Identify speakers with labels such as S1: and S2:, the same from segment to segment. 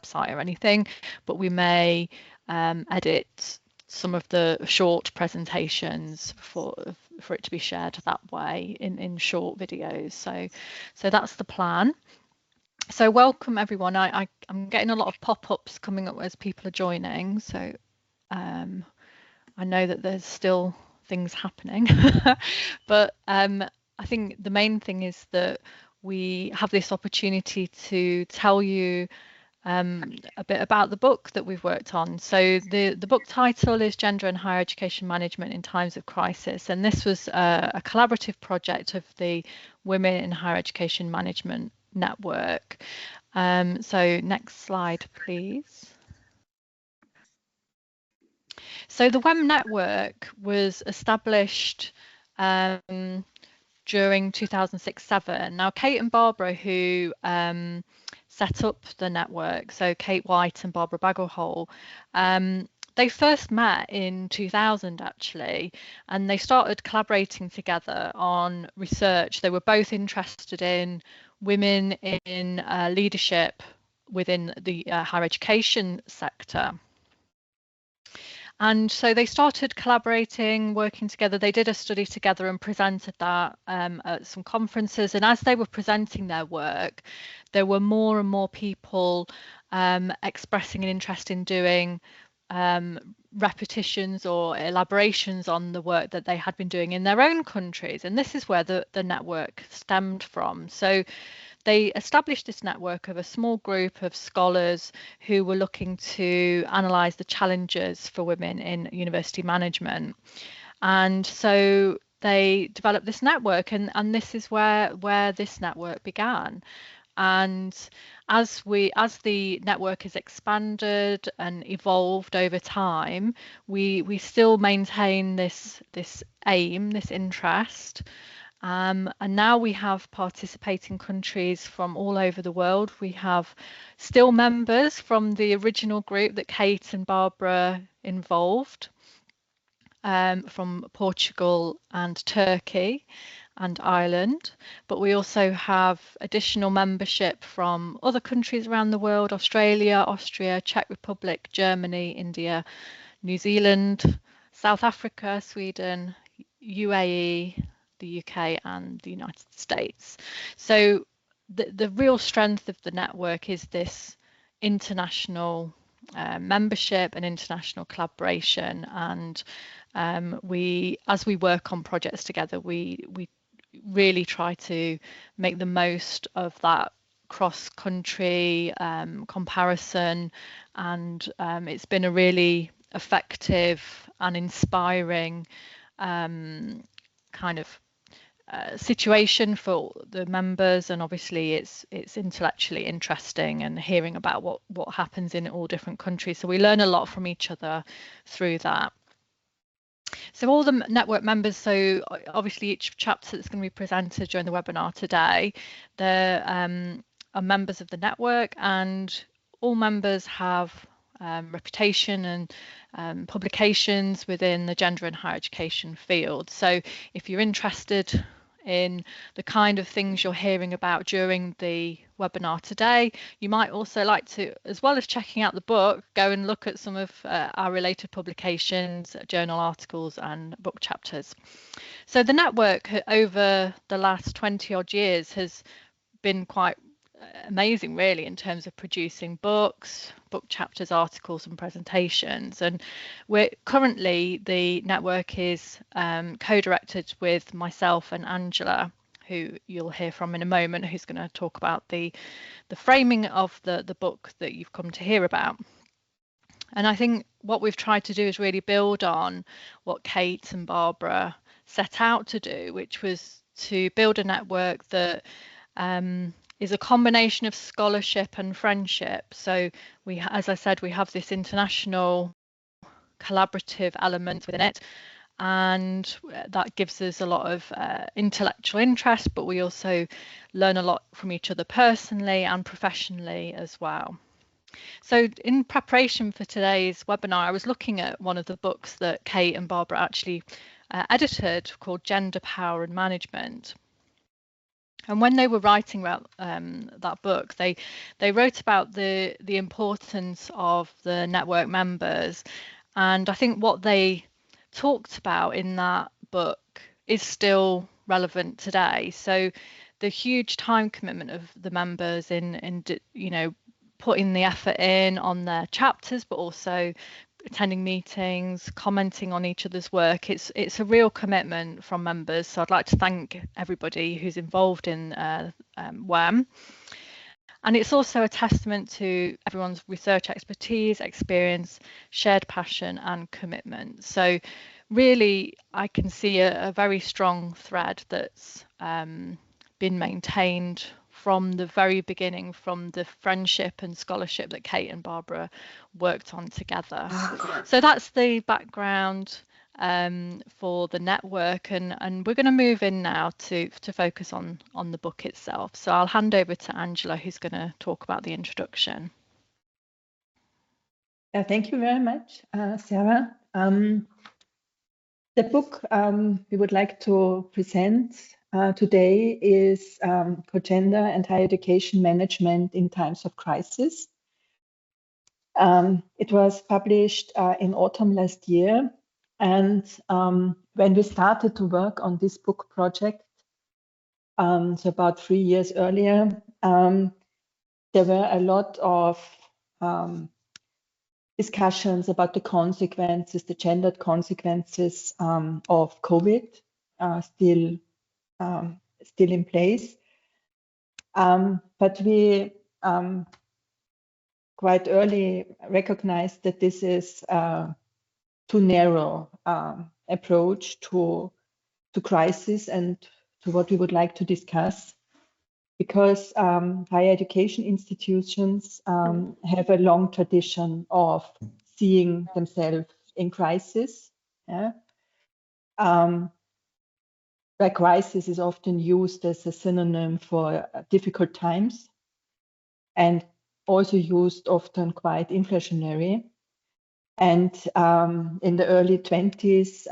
S1: website or anything, but we may edit some of the short presentations for it to be shared that way in short videos. So that's the plan. So welcome everyone. I'm getting a lot of pop-ups coming up as people are joining, so I know that there's still things happening, but I think the main thing is that we have this opportunity to tell you a bit about the book that we've worked on. So the book title is Gender and Higher Education Management in Times of Crisis, and this was a collaborative project of the Women in Higher Education Management Network. So next slide, please. So the WEM network was established during 2006-07. Now, Kate and Barbara, who set up the network, so Kate White and Barbara Bagelhole, they first met in 2000 actually, and they started collaborating together on research. They were both interested in women in leadership within the higher education sector. And so they started collaborating, working together. They did a study together and presented that at some conferences. And as they were presenting their work, there were more and more people expressing an interest in doing repetitions or elaborations on the work that they had been doing in their own countries. And this is where the network stemmed from. So they established this network of a small group of scholars who were looking to analyse the challenges for women in university management. And so they developed this network, and this is where this network began. And as the network has expanded and evolved over time, we still maintain this aim, this interest. And now we have participating countries from all over the world. We have still members from the original group that Kate and Barbara involved, from Portugal and Turkey and Ireland, but we also have additional membership from other countries around the world: Australia, Austria, Czech Republic, Germany, India, New Zealand, South Africa, Sweden, UAE, the UK and the United States. So the real strength of the network is this international membership and international collaboration, and as we work on projects together, we really try to make the most of that cross-country comparison, and it's been a really effective and inspiring kind of situation for the members, and obviously it's intellectually interesting and hearing about what happens in all different countries, so we learn a lot from each other through that. So all the network members, so obviously each chapter that's going to be presented during the webinar today, they're are members of the network, and all members have reputation and publications within the gender and higher education field. So if you're interested in the kind of things you're hearing about during the webinar today, you might also like to, as well as checking out the book, go and look at some of our related publications, journal articles and book chapters. So the network over the last 20 odd years has been quite amazing really in terms of producing books, book chapters, articles and presentations. And we're currently, the network is co-directed with myself and Angela, who you'll hear from in a moment, who's going to talk about the framing of the book that you've come to hear about. And I think what we've tried to do is really build on what Kate and Barbara set out to do, which was to build a network that is a combination of scholarship and friendship. So we, as I said, we have this international collaborative element within it, and that gives us a lot of intellectual interest, but we also learn a lot from each other personally and professionally as well. So in preparation for today's webinar, I was looking at one of the books that Kate and Barbara actually edited, called Gender, Power and Management. And when they were writing about that book, they wrote about the importance of the network members, and I think what they talked about in that book is still relevant today. So the huge time commitment of the members in you know, putting the effort in on their chapters, but also attending meetings, commenting on each other's work. It's a real commitment from members. So I'd like to thank everybody who's involved in WEM. And it's also a testament to everyone's research expertise, experience, shared passion and commitment. So really, I can see a very strong thread that's been maintained from the very beginning, from the friendship and scholarship that Kate and Barbara worked on together. So that's the background for the network, and we're going to move in now to focus on the book itself. So I'll hand over to Angela, who's going to talk about the introduction.
S2: Thank you very much, Sarah. The book we would like to present today is for Gender and Higher Education Management in Times of Crisis. It was published in autumn last year. And when we started to work on this book project, so about 3 years earlier, there were a lot of discussions about the consequences, the gendered consequences of COVID, still in place. But we quite early recognized that this is too narrow approach to crisis and to what we would like to discuss, because higher education institutions have a long tradition of seeing themselves in crisis. Yeah? Where crisis is often used as a synonym for difficult times, and also used often quite inflationary. And in the early 20s,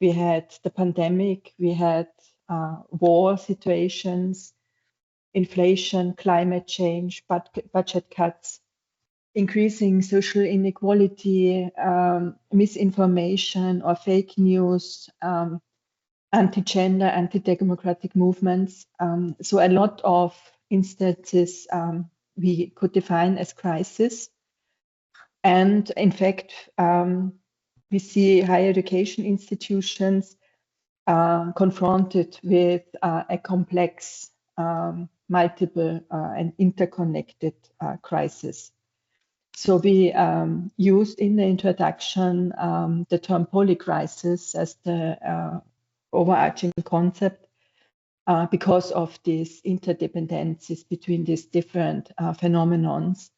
S2: we had the pandemic, we had war situations, inflation, climate change, budget cuts, increasing social inequality, misinformation or fake news, anti-gender, anti-democratic movements. So a lot of instances we could define as crisis. And in fact, we see higher education institutions confronted with a complex, multiple and interconnected crisis. So we used in the introduction the term polycrisis as the overarching concept because of these interdependencies between these different phenomenons,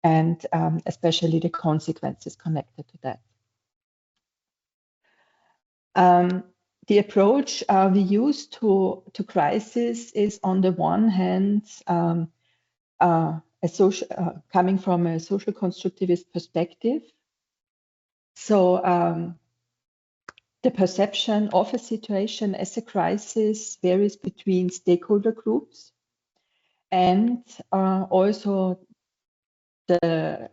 S2: and especially the consequences connected to that. The approach we use to crisis is, on the one hand, coming from a social constructivist perspective. So the perception of a situation as a crisis varies between stakeholder groups, and also the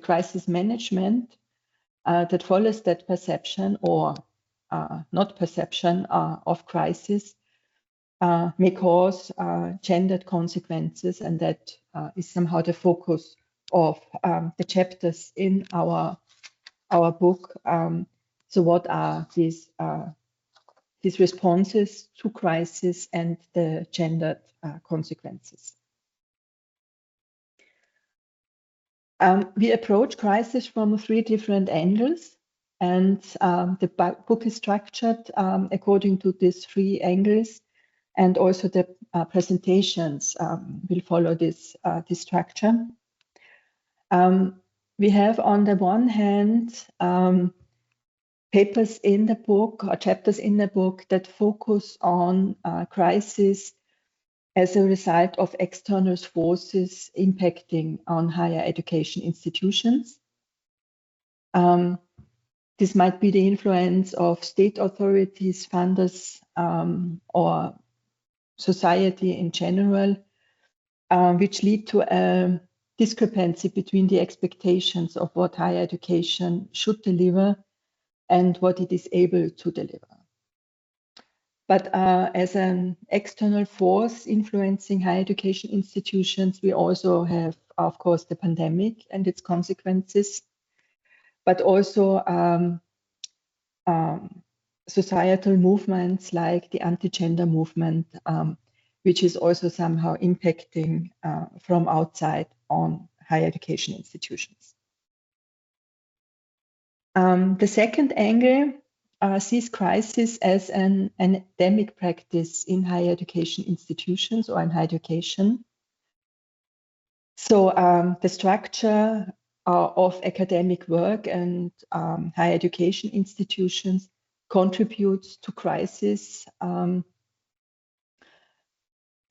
S2: crisis management that follows that perception or not perception of crisis may cause gendered consequences, and that is somehow the focus of the chapters in our book. So what are these responses to crisis and the gendered consequences? We approach crisis from 3 different angles, and the book is structured according to these 3 angles, and also the presentations will follow this structure. We have, on the one hand, papers in the book or chapters in the book that focus on crisis as a result of external forces impacting on higher education institutions. This might be the influence of state authorities, funders, or society in general, which lead to a discrepancy between the expectations of what higher education should deliver and what it is able to deliver. But as an external force influencing higher education institutions, we also have, of course, the pandemic and its consequences, but also societal movements like the anti-gender movement, which is also somehow impacting from outside on higher education institutions. The second angle sees crisis as an endemic practice in higher education institutions or in higher education. So the structure of academic work and higher education institutions contributes to crisis,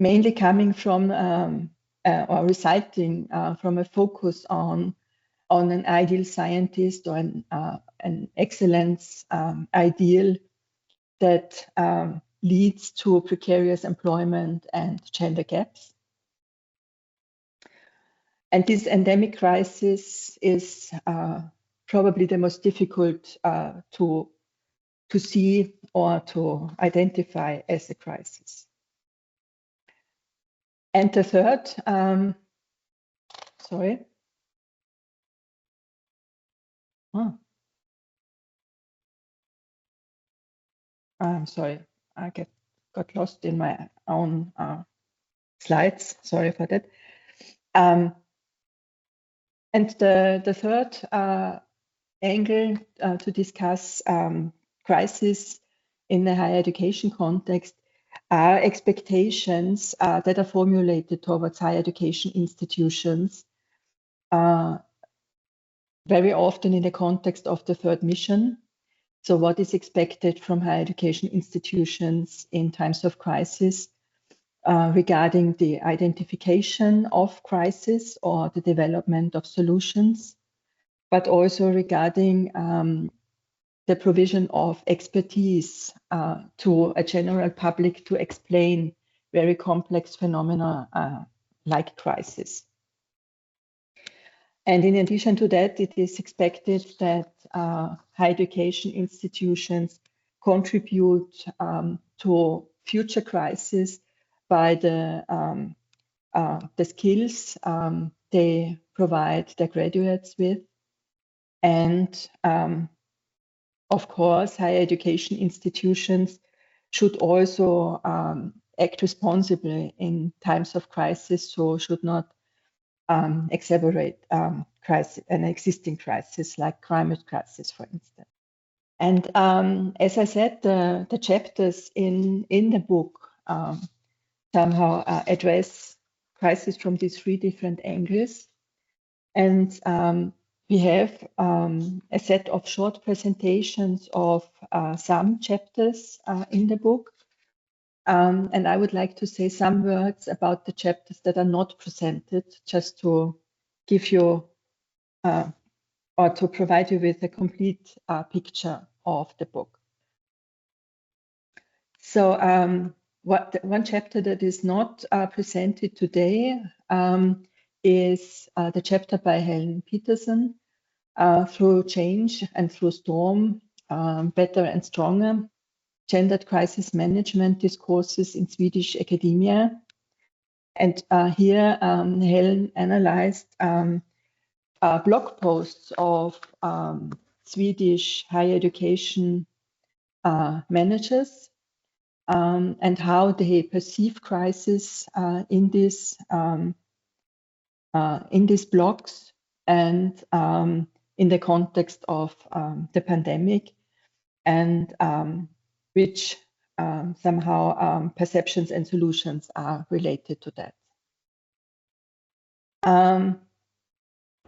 S2: mainly coming from or resulting from a focus on an ideal scientist or an excellence ideal that leads to precarious employment and gender gaps. And this endemic crisis is probably the most difficult to see or to identify as a crisis. And the third, sorry. Oh. I'm sorry, I got lost in my own slides. Sorry for that. And the third angle to discuss crisis in the higher education context are expectations that are formulated towards higher education institutions, very often in the context of the third mission. So what is expected from higher education institutions in times of crisis regarding the identification of crisis or the development of solutions, but also regarding the provision of expertise to a general public to explain very complex phenomena like crisis. And in addition to that, it is expected that higher education institutions contribute to future crises by the skills they provide their graduates with. And of course, higher education institutions should also act responsibly in times of crisis, so should not exacerbate an existing crisis like climate crisis, for instance. And as I said, the chapters in the book somehow address crisis from these three different angles. And we have a set of short presentations of some chapters in the book. And I would like to say some words about the chapters that are not presented, just to give you or to provide you with a complete picture of the book. So one chapter that is not presented today is the chapter by Helen Peterson, Through Change and Through Storm, Better and Stronger, Gendered Crisis Management Discourses in Swedish Academia. And here Helen analyzed blog posts of Swedish higher education managers and how they perceive crisis in these blogs and in the context of the pandemic, and which somehow perceptions and solutions are related to that.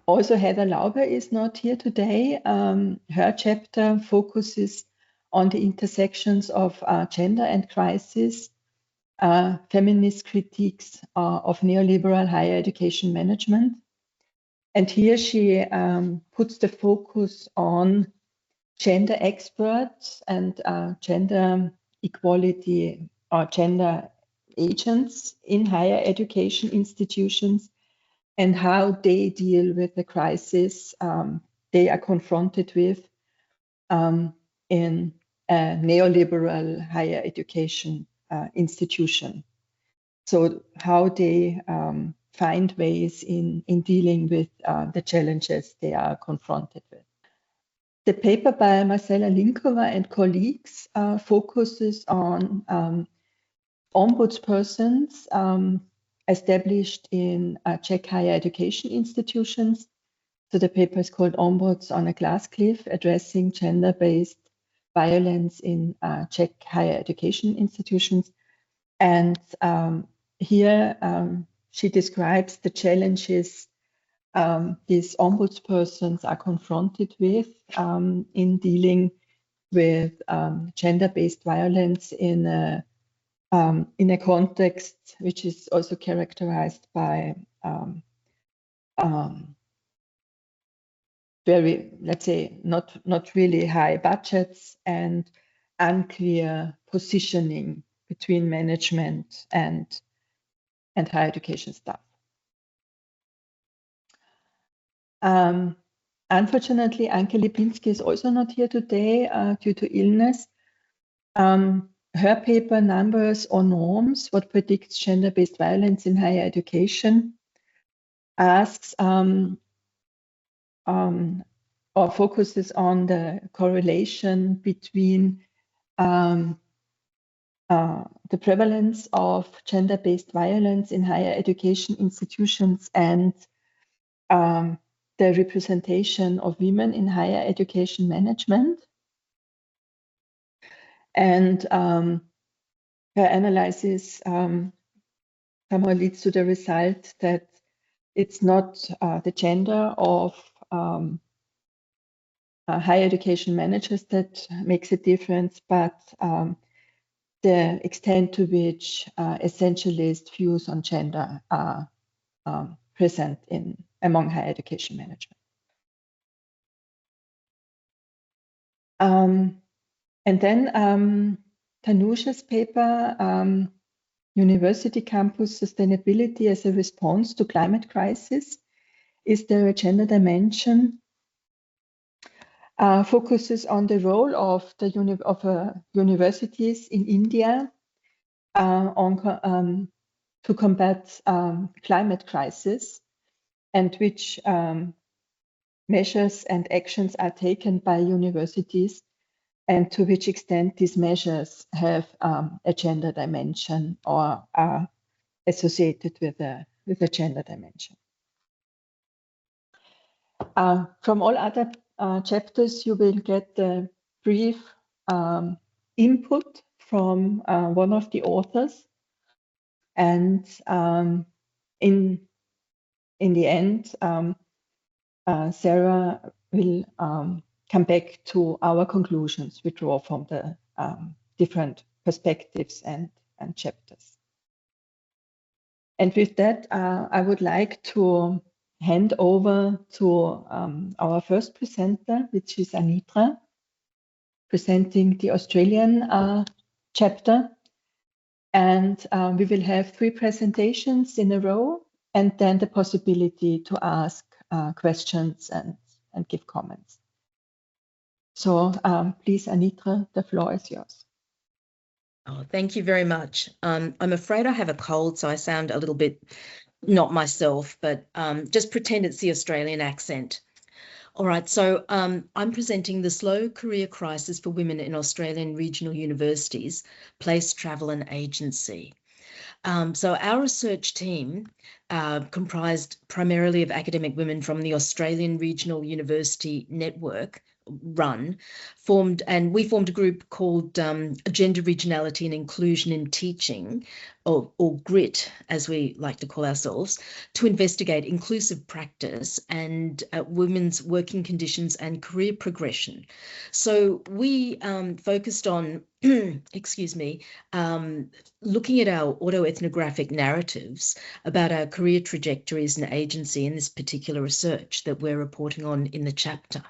S2: Also, Heather Lauber is not here today. Her chapter focuses on the intersections of gender and crisis, feminist critiques of neoliberal higher education management. And here she puts the focus on gender experts and gender equality or gender agents in higher education institutions and how they deal with the crisis they are confronted with in a neoliberal higher education institution. So how they find ways in dealing with the challenges they are confronted with. The paper by Marcela Linkova and colleagues focuses on ombudspersons established in Czech higher education institutions. So the paper is called Ombuds on a Glass Cliff, Addressing Gender-Based Violence in Czech Higher Education Institutions. And here she describes the challenges these ombudspersons are confronted with in dealing with gender-based violence in a context which is also characterized by very, let's say, not really high budgets and unclear positioning between management and higher education staff. Unfortunately, Anke Lipinski is also not here today due to illness. Her paper, Numbers or Norms, What Predicts Gender-Based Violence in Higher Education, asks or focuses on the correlation between the prevalence of gender-based violence in higher education institutions and the representation of women in higher education management. And her analysis somehow leads to the result that it's not the gender of higher education managers that makes a difference, but the extent to which essentialist views on gender are present among higher education management. And then Tanusha's paper, University Campus Sustainability as a Response to Climate Crisis. Is there a gender dimension? Focuses on the role of universities in India to combat climate crisis, and which measures and actions are taken by universities, and to which extent these measures have a gender dimension or are associated with a gender dimension. From all other chapters, you will get the brief input from one of the authors, and in the end, Sarah will come back to our conclusions we draw from the different perspectives and chapters. And with that, I would like to hand over to our first presenter, which is Anitra, presenting the Australian chapter. And we will have 3 presentations in a row, and then the possibility to ask questions and give comments. So please, Anitra, the floor is yours.
S3: Oh, thank you very much. I'm afraid I have a cold, so I sound a little bit not myself, but just pretend it's the Australian accent. All right, so I'm presenting The Slow Career Crisis for Women in Australian Regional Universities, Place, Travel and Agency. So our research team, comprised primarily of academic women from the Australian Regional University Network, we formed a group called Gender, Regionality and Inclusion in Teaching, or GRIT, as we like to call ourselves, to investigate inclusive practice and women's working conditions and career progression. So we focused on, excuse me, looking at our autoethnographic narratives about our career trajectories and agency in this particular research that we're reporting on in the chapter.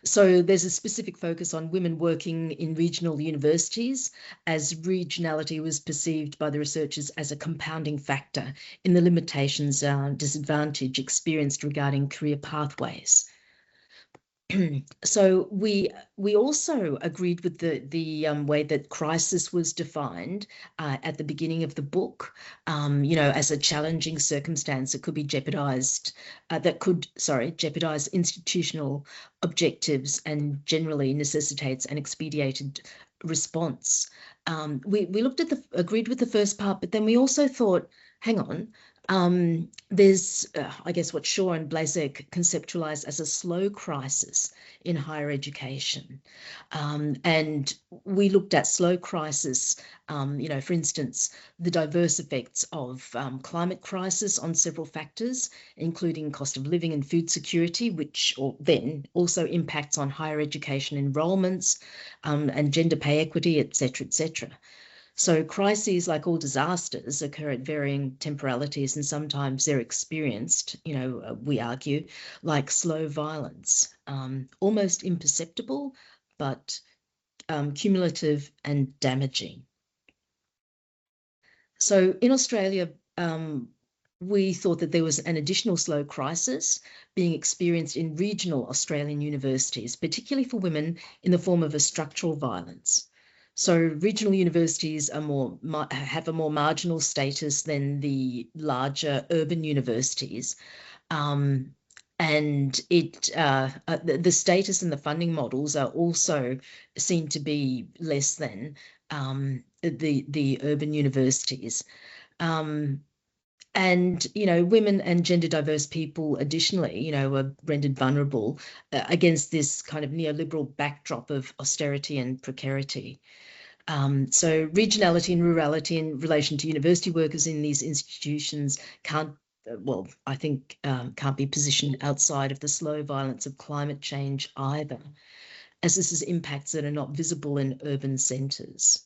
S3: So there's a specific focus on women working in regional universities, as regionality was perceived by the researchers as a compounding factor in the limitations, disadvantage experienced regarding career pathways. So we also agreed with the way that crisis was defined at the beginning of the book, as a challenging circumstance that could be jeopardized, jeopardize institutional objectives and generally necessitates an expedited response. We agreed with the first part, but then we also thought, hang on. There's, I guess, what Shaw and Blazek conceptualized as a slow crisis in higher education. And we looked at slow crisis, for instance, the diverse effects of climate crisis on several factors, including cost of living and food security, which then also impacts on higher education enrollments and gender pay equity, et cetera. So crises, like all disasters, occur at varying temporalities, and sometimes they're experienced, we argue, like slow violence, almost imperceptible, but cumulative and damaging. So in Australia, we thought that there was an additional slow crisis being experienced in regional Australian universities, particularly for women, in the form of a structural violence. So regional universities have a more marginal status than the larger urban universities. And the status and the funding models are also seen to be less than the urban universities. And, women and gender diverse people, additionally, are rendered vulnerable against this kind of neoliberal backdrop of austerity and precarity. So regionality and rurality in relation to university workers in these institutions can't be positioned outside of the slow violence of climate change either, as this is impacts that are not visible in urban centres.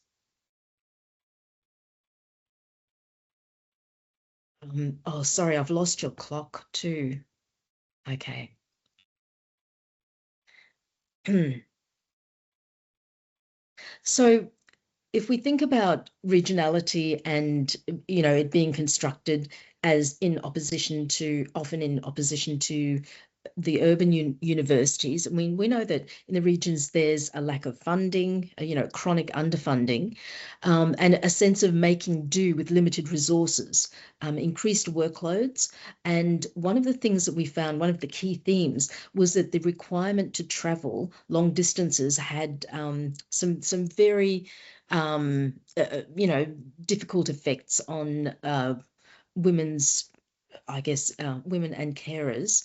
S3: Sorry, I've lost your clock too. Okay. So if we think about regionality and, it being constructed as often in opposition to the urban universities, I mean, we know that in the regions there's a lack of funding, chronic underfunding, and a sense of making do with limited resources, increased workloads. And one of the things that we found, one of the key themes, was that the requirement to travel long distances had some very difficult effects on women's, women and carers,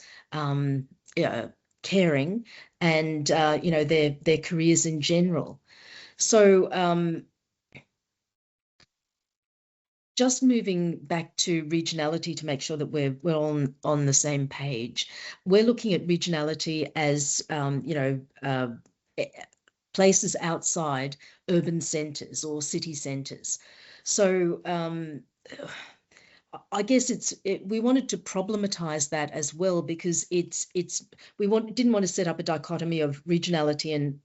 S3: caring, and their careers in general. So just moving back to regionality to make sure that we're on the same page, we're looking at regionality as places outside urban centres or city centres. So I guess we wanted to problematize that as well, because we didn't want to set up a dichotomy of regionality and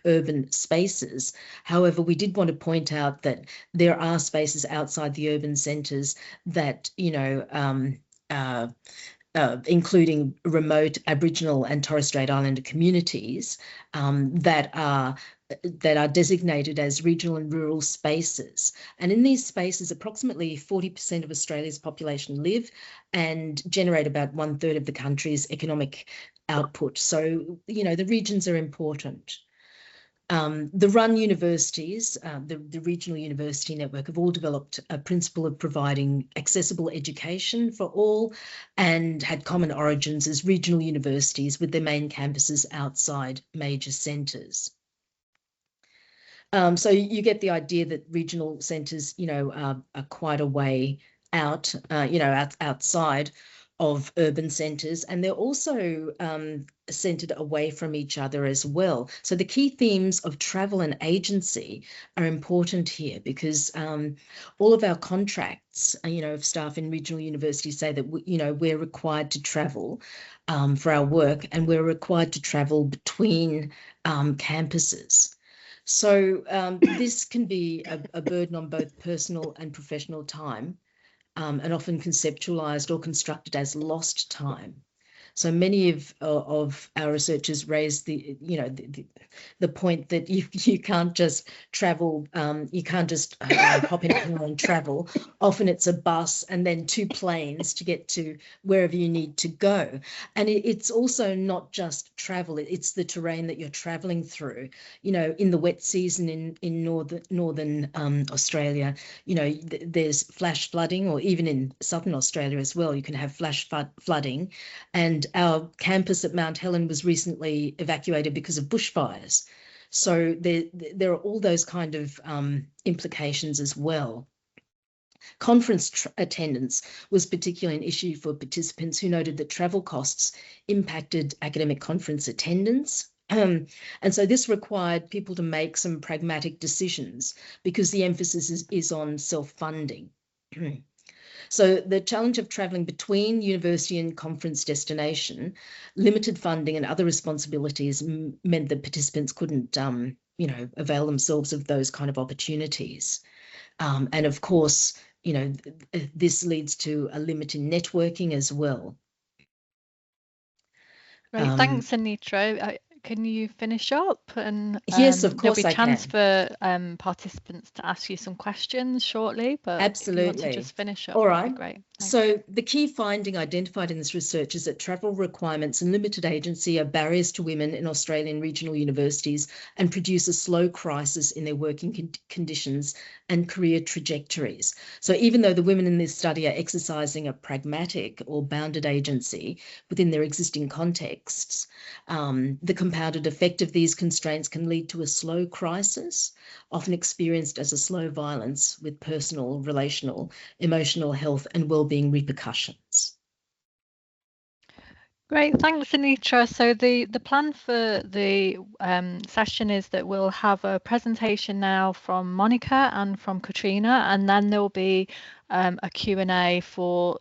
S3: urban spaces. However, we did want to point out that there are spaces outside the urban centres that including remote Aboriginal and Torres Strait Islander communities that are designated as regional and rural spaces. And in these spaces, approximately 40% of Australia's population live and generate about 1/3 of the country's economic output. So, the regions are important. The RUN universities, the regional university network, have all developed a principle of providing accessible education for all and had common origins as regional universities with their main campuses outside major centres. So you get the idea that regional centres, are quite a way out, outside of urban centres, and they're also centred away from each other as well. So the key themes of travel and agency are important here, because all of our contracts, of staff in regional universities say that we're required to travel for our work, and we're required to travel between campuses. So this can be a burden on both personal and professional time, and often conceptualized or constructed as lost time. So many of our researchers raise the point that you can't just travel, you can't just hop in a car and travel. Often it's a bus and then 2 planes to get to wherever you need to go. And it's also not just travel, it's the terrain that you're traveling through. In the wet season in northern Australia, there's flash flooding, or even in southern Australia as well, you can have flash flooding. And our campus at Mount Helen was recently evacuated because of bushfires. So there are all those kind of implications as well. Conference attendance was particularly an issue for participants, who noted that travel costs impacted academic conference attendance. And so this required people to make some pragmatic decisions, because the emphasis is on self-funding. So the challenge of travelling between university and conference destination, limited funding and other responsibilities meant that participants couldn't, avail themselves of those kind of opportunities. And of course, this leads to a limit in networking as well.
S1: Great, thanks, Anitra. Can you finish up? And
S3: yes, of course,
S1: there'll be a chance for participants to ask you some questions shortly, but
S3: absolutely,
S1: if you want to just finish up,
S3: all right,
S1: that'd be great. Thanks.
S3: So the key finding identified in this research is that travel requirements and limited agency are barriers to women in Australian regional universities and produce a slow crisis in their working conditions and career trajectories. So even though the women in this study are exercising a pragmatic or bounded agency within their existing contexts, the compounded effect of these constraints can lead to a slow crisis, often experienced as a slow violence with personal, relational, emotional health and well-being repercussions.
S1: Great, thanks, Anitra. So the plan for the session is that we'll have a presentation now from Monica and from Katrina, and then there'll be a Q&A for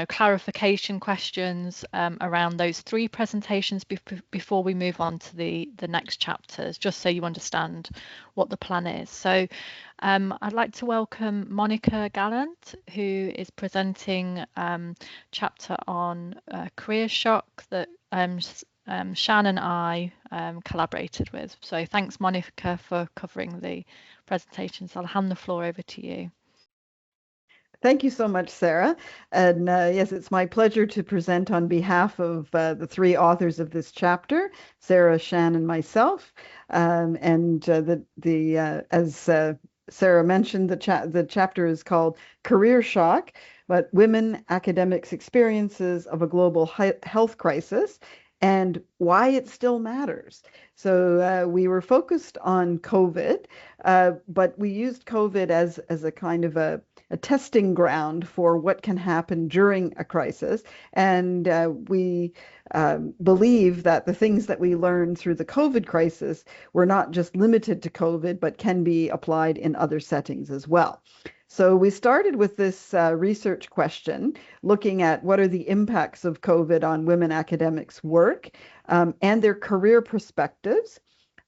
S1: clarification questions around those 3 presentations before we move on to the next chapters, just so you understand what the plan is. So I'd like to welcome Monica Gallant, who is presenting chapter on career shock that Shan and I collaborated with. So thanks, Monica, for covering the presentations. I'll hand the floor over to you.
S4: Thank you so much, Sarah. And yes, it's my pleasure to present on behalf of the 3 authors of this chapter, Sarah, Shan, and myself. As Sarah mentioned, the chapter is called Career Shock, but Women Academics' Experiences of a Global Health Crisis and Why It Still Matters. So we were focused on COVID, but we used COVID as a kind of a testing ground for what can happen during a crisis. And we believe that the things that we learned through the COVID crisis were not just limited to COVID, but can be applied in other settings as well. So we started with this research question, looking at what are the impacts of COVID on women academics' work and their career perspectives.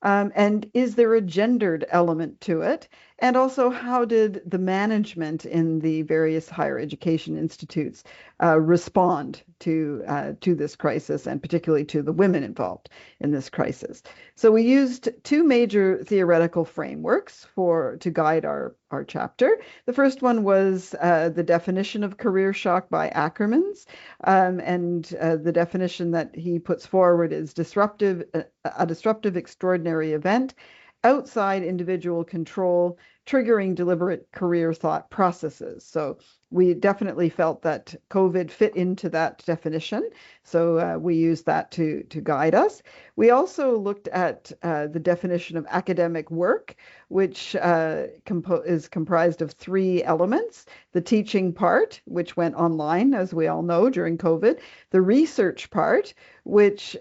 S4: And is there a gendered element to it? And also, how did the management in the various higher education institutes respond to this crisis, and particularly to the women involved in this crisis? So we used 2 major theoretical frameworks to guide our chapter. The first one was the definition of career shock by Ackermans, and the definition that he puts forward is a disruptive extraordinary event outside individual control, triggering deliberate career thought processes. So we definitely felt that COVID fit into that definition. So we used that to guide us. We also looked at the definition of academic work, which is comprised of 3 elements: the teaching part, which went online, as we all know, during COVID; the research part, which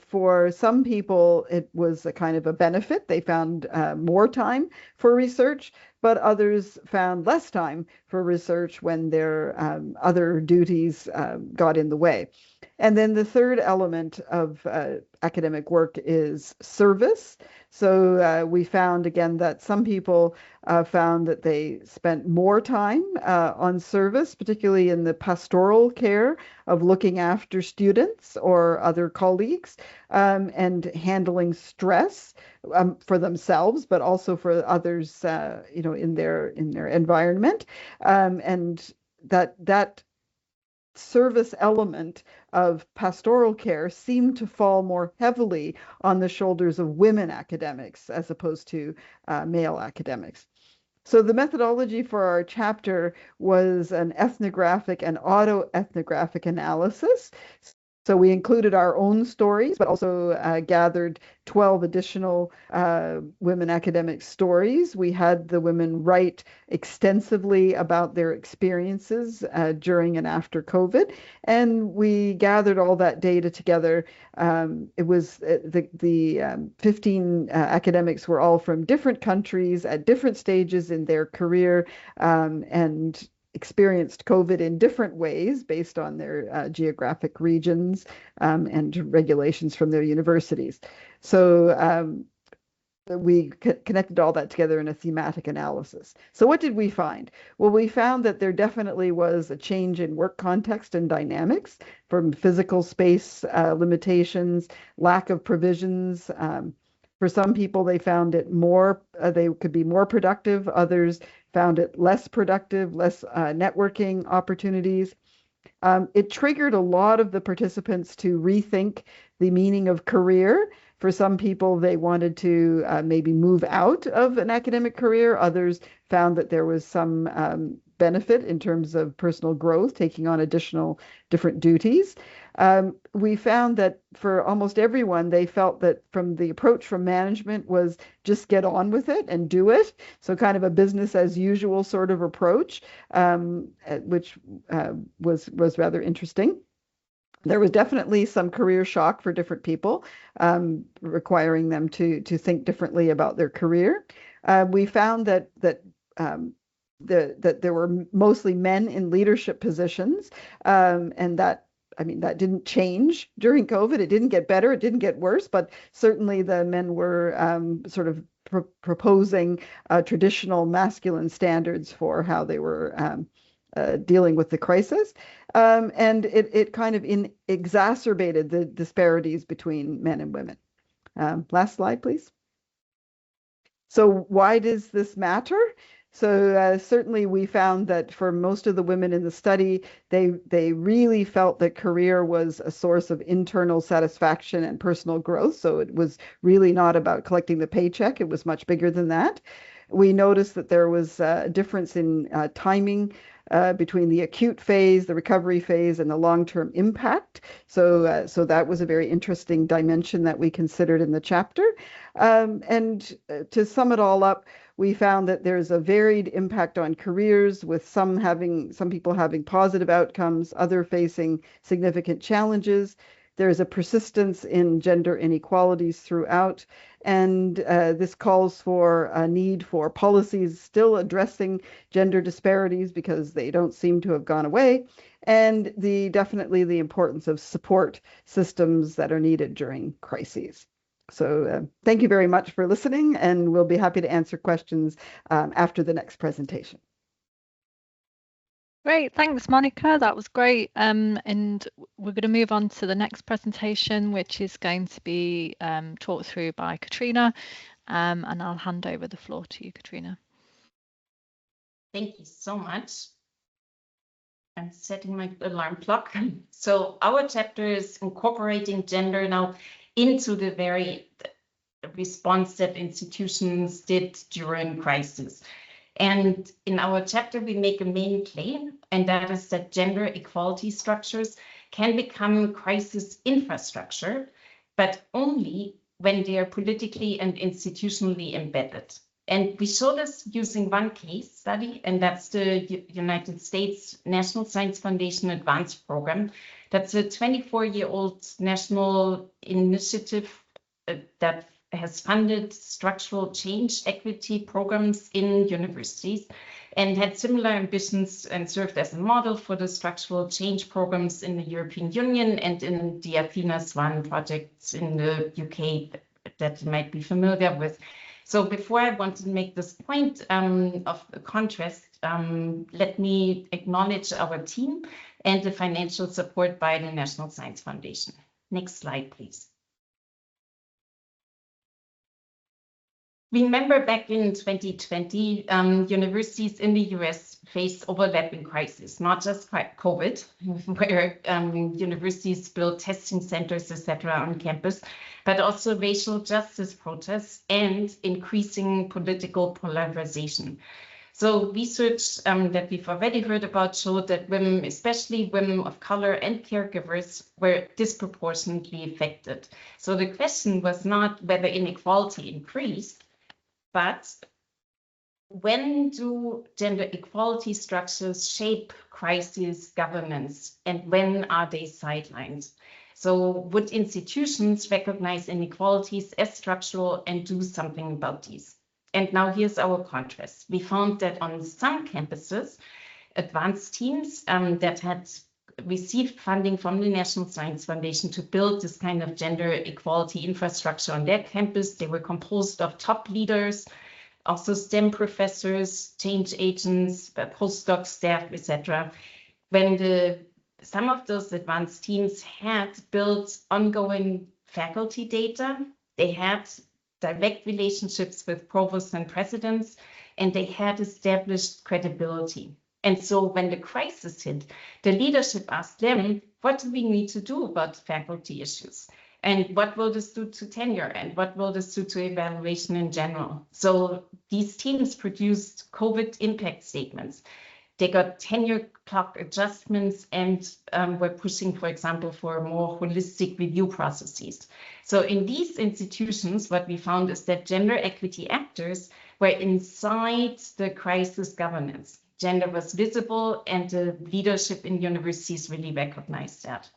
S4: for some people, it was a kind of a benefit. They found more time for research, but others found less time for research when their other duties got in the way. And then the third element of academic work is service. So we found again that some people found that they spent more time on service, particularly in the pastoral care of looking after students or other colleagues, and handling stress for themselves, but also for others, in their environment, and that service element of pastoral care seemed to fall more heavily on the shoulders of women academics as opposed to male academics. So the methodology for our chapter was an ethnographic and autoethnographic analysis. So we included our own stories, but also gathered 12 additional women academic stories. We had the women write extensively about their experiences during and after COVID, and we gathered all that data together. It was the 15 academics were all from different countries at different stages in their career, and experienced COVID in different ways based on their geographic regions and regulations from their universities. So we connected all that together in a thematic analysis. So what did we find? Well, we found that there definitely was a change in work context and dynamics, from physical space limitations, lack of provisions. For some people, they found it more, they could be more productive. Others found it less productive, less networking opportunities. It triggered a lot of the participants to rethink the meaning of career. For some people, they wanted to maybe move out of an academic career. Others found that there was some benefit in terms of personal growth, taking on additional different duties. We found that for almost everyone, they felt that from the approach from management was just get on with it and do it. So kind of a business as usual sort of approach, which was rather interesting. There was definitely some career shock for different people, requiring them to think differently about their career. We found that there were mostly men in leadership positions, and that didn't change during COVID. It didn't get better, it didn't get worse, but certainly the men were sort of proposing traditional masculine standards for how they were dealing with the crisis. And it kind of exacerbated the disparities between men and women. Last slide, please. So why does this matter? So certainly we found that for most of the women in the study, they really felt that career was a source of internal satisfaction and personal growth. So it was really not about collecting the paycheck. It was much bigger than that. We noticed that there was a difference in timing between the acute phase, the recovery phase, and the long-term impact. So that was a very interesting dimension that we considered in the chapter. And to sum it all up, we found that there's a varied impact on careers, with some people having positive outcomes, others facing significant challenges. There's a persistence in gender inequalities throughout, and this calls for a need for policies still addressing gender disparities, because they don't seem to have gone away, and definitely the importance of support systems that are needed during crises. So thank you very much for listening, and we'll be happy to answer questions after the next presentation.
S1: Great, thanks, Monica. That was great. And we're going to move on to the next presentation, which is going to be talked through by Katrina. And I'll hand over the floor to you, Katrina.
S5: Thank you so much. I'm setting my alarm clock. So our chapter is incorporating gender now into the very response that institutions did during crisis. And in our chapter, we make a main claim, and that is that gender equality structures can become crisis infrastructure, but only when they are politically and institutionally embedded. And we show this using one case study, and that's the United States National Science Foundation Advanced Program. That's a 24-year-old national initiative that has funded structural change equity programs in universities and had similar ambitions and served as a model for the structural change programs in the European Union and in the Athena Swan projects in the UK that you might be familiar with. So before I want to make this point of contrast, let me acknowledge our team and the financial support by the National Science Foundation. Next slide, please. Remember back in 2020, universities in the US faced overlapping crises, not just COVID, where universities built testing centers, etc. on campus, but also racial justice protests and increasing political polarization. So research that we've already heard about showed that women, especially women of color and caregivers, were disproportionately affected. So the question was not whether inequality increased, but when do gender equality structures shape crisis governance, and when are they sidelined? So would institutions recognize inequalities as structural and do something about these? And now here's our contrast. We found that on some campuses, advanced teams that had received funding from the National Science Foundation to build this kind of gender equality infrastructure on their campus. They were composed of top leaders, also STEM professors, change agents, postdoc staff, etc. When some of those advanced teams had built ongoing faculty data, they had direct relationships with provosts and presidents, and they had established credibility. And so when the crisis hit, the leadership asked them, what do we need to do about faculty issues? And what will this do to tenure? And what will this do to evaluation in general? So these teams produced COVID impact statements. They got tenure clock adjustments and were pushing, for example, for more holistic review processes. So in these institutions, what we found is that gender equity actors were inside the crisis governance. Gender was visible, and the leadership in universities really recognized that.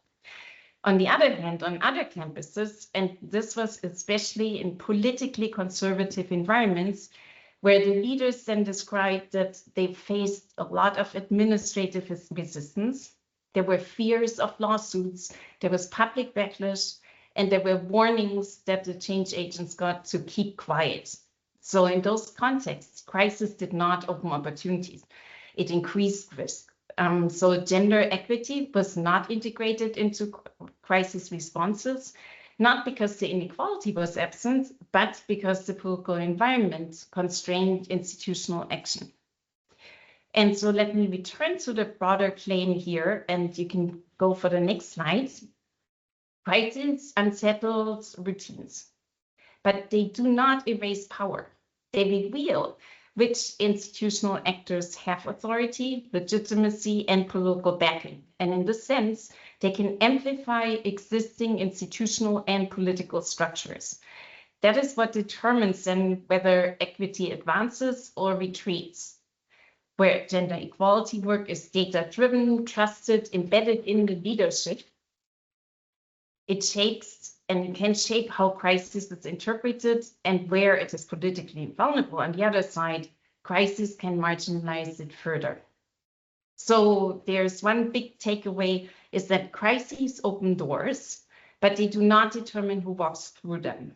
S5: On the other hand, on other campuses, and this was especially in politically conservative environments, where the leaders then described that they faced a lot of administrative resistance, there were fears of lawsuits, there was public backlash, and there were warnings that the change agents got to keep quiet. So in those contexts, crisis did not open opportunities. It increased risk. So gender equity was not integrated into crisis responses, not because the inequality was absent, but because the political environment constrained institutional action. And so let me return to the broader claim here, and you can go for the next slide. Crises unsettled routines, but they do not erase power. They reveal which institutional actors have authority, legitimacy, and political backing. And in this sense, they can amplify existing institutional and political structures. That is what determines then whether equity advances or retreats. Where gender equality work is data-driven, trusted, embedded in the leadership, it shapes and can shape how crisis is interpreted, and where it is politically vulnerable. On the other side, crisis can marginalize it further. So there's one big takeaway, is that crises open doors, but they do not determine who walks through them.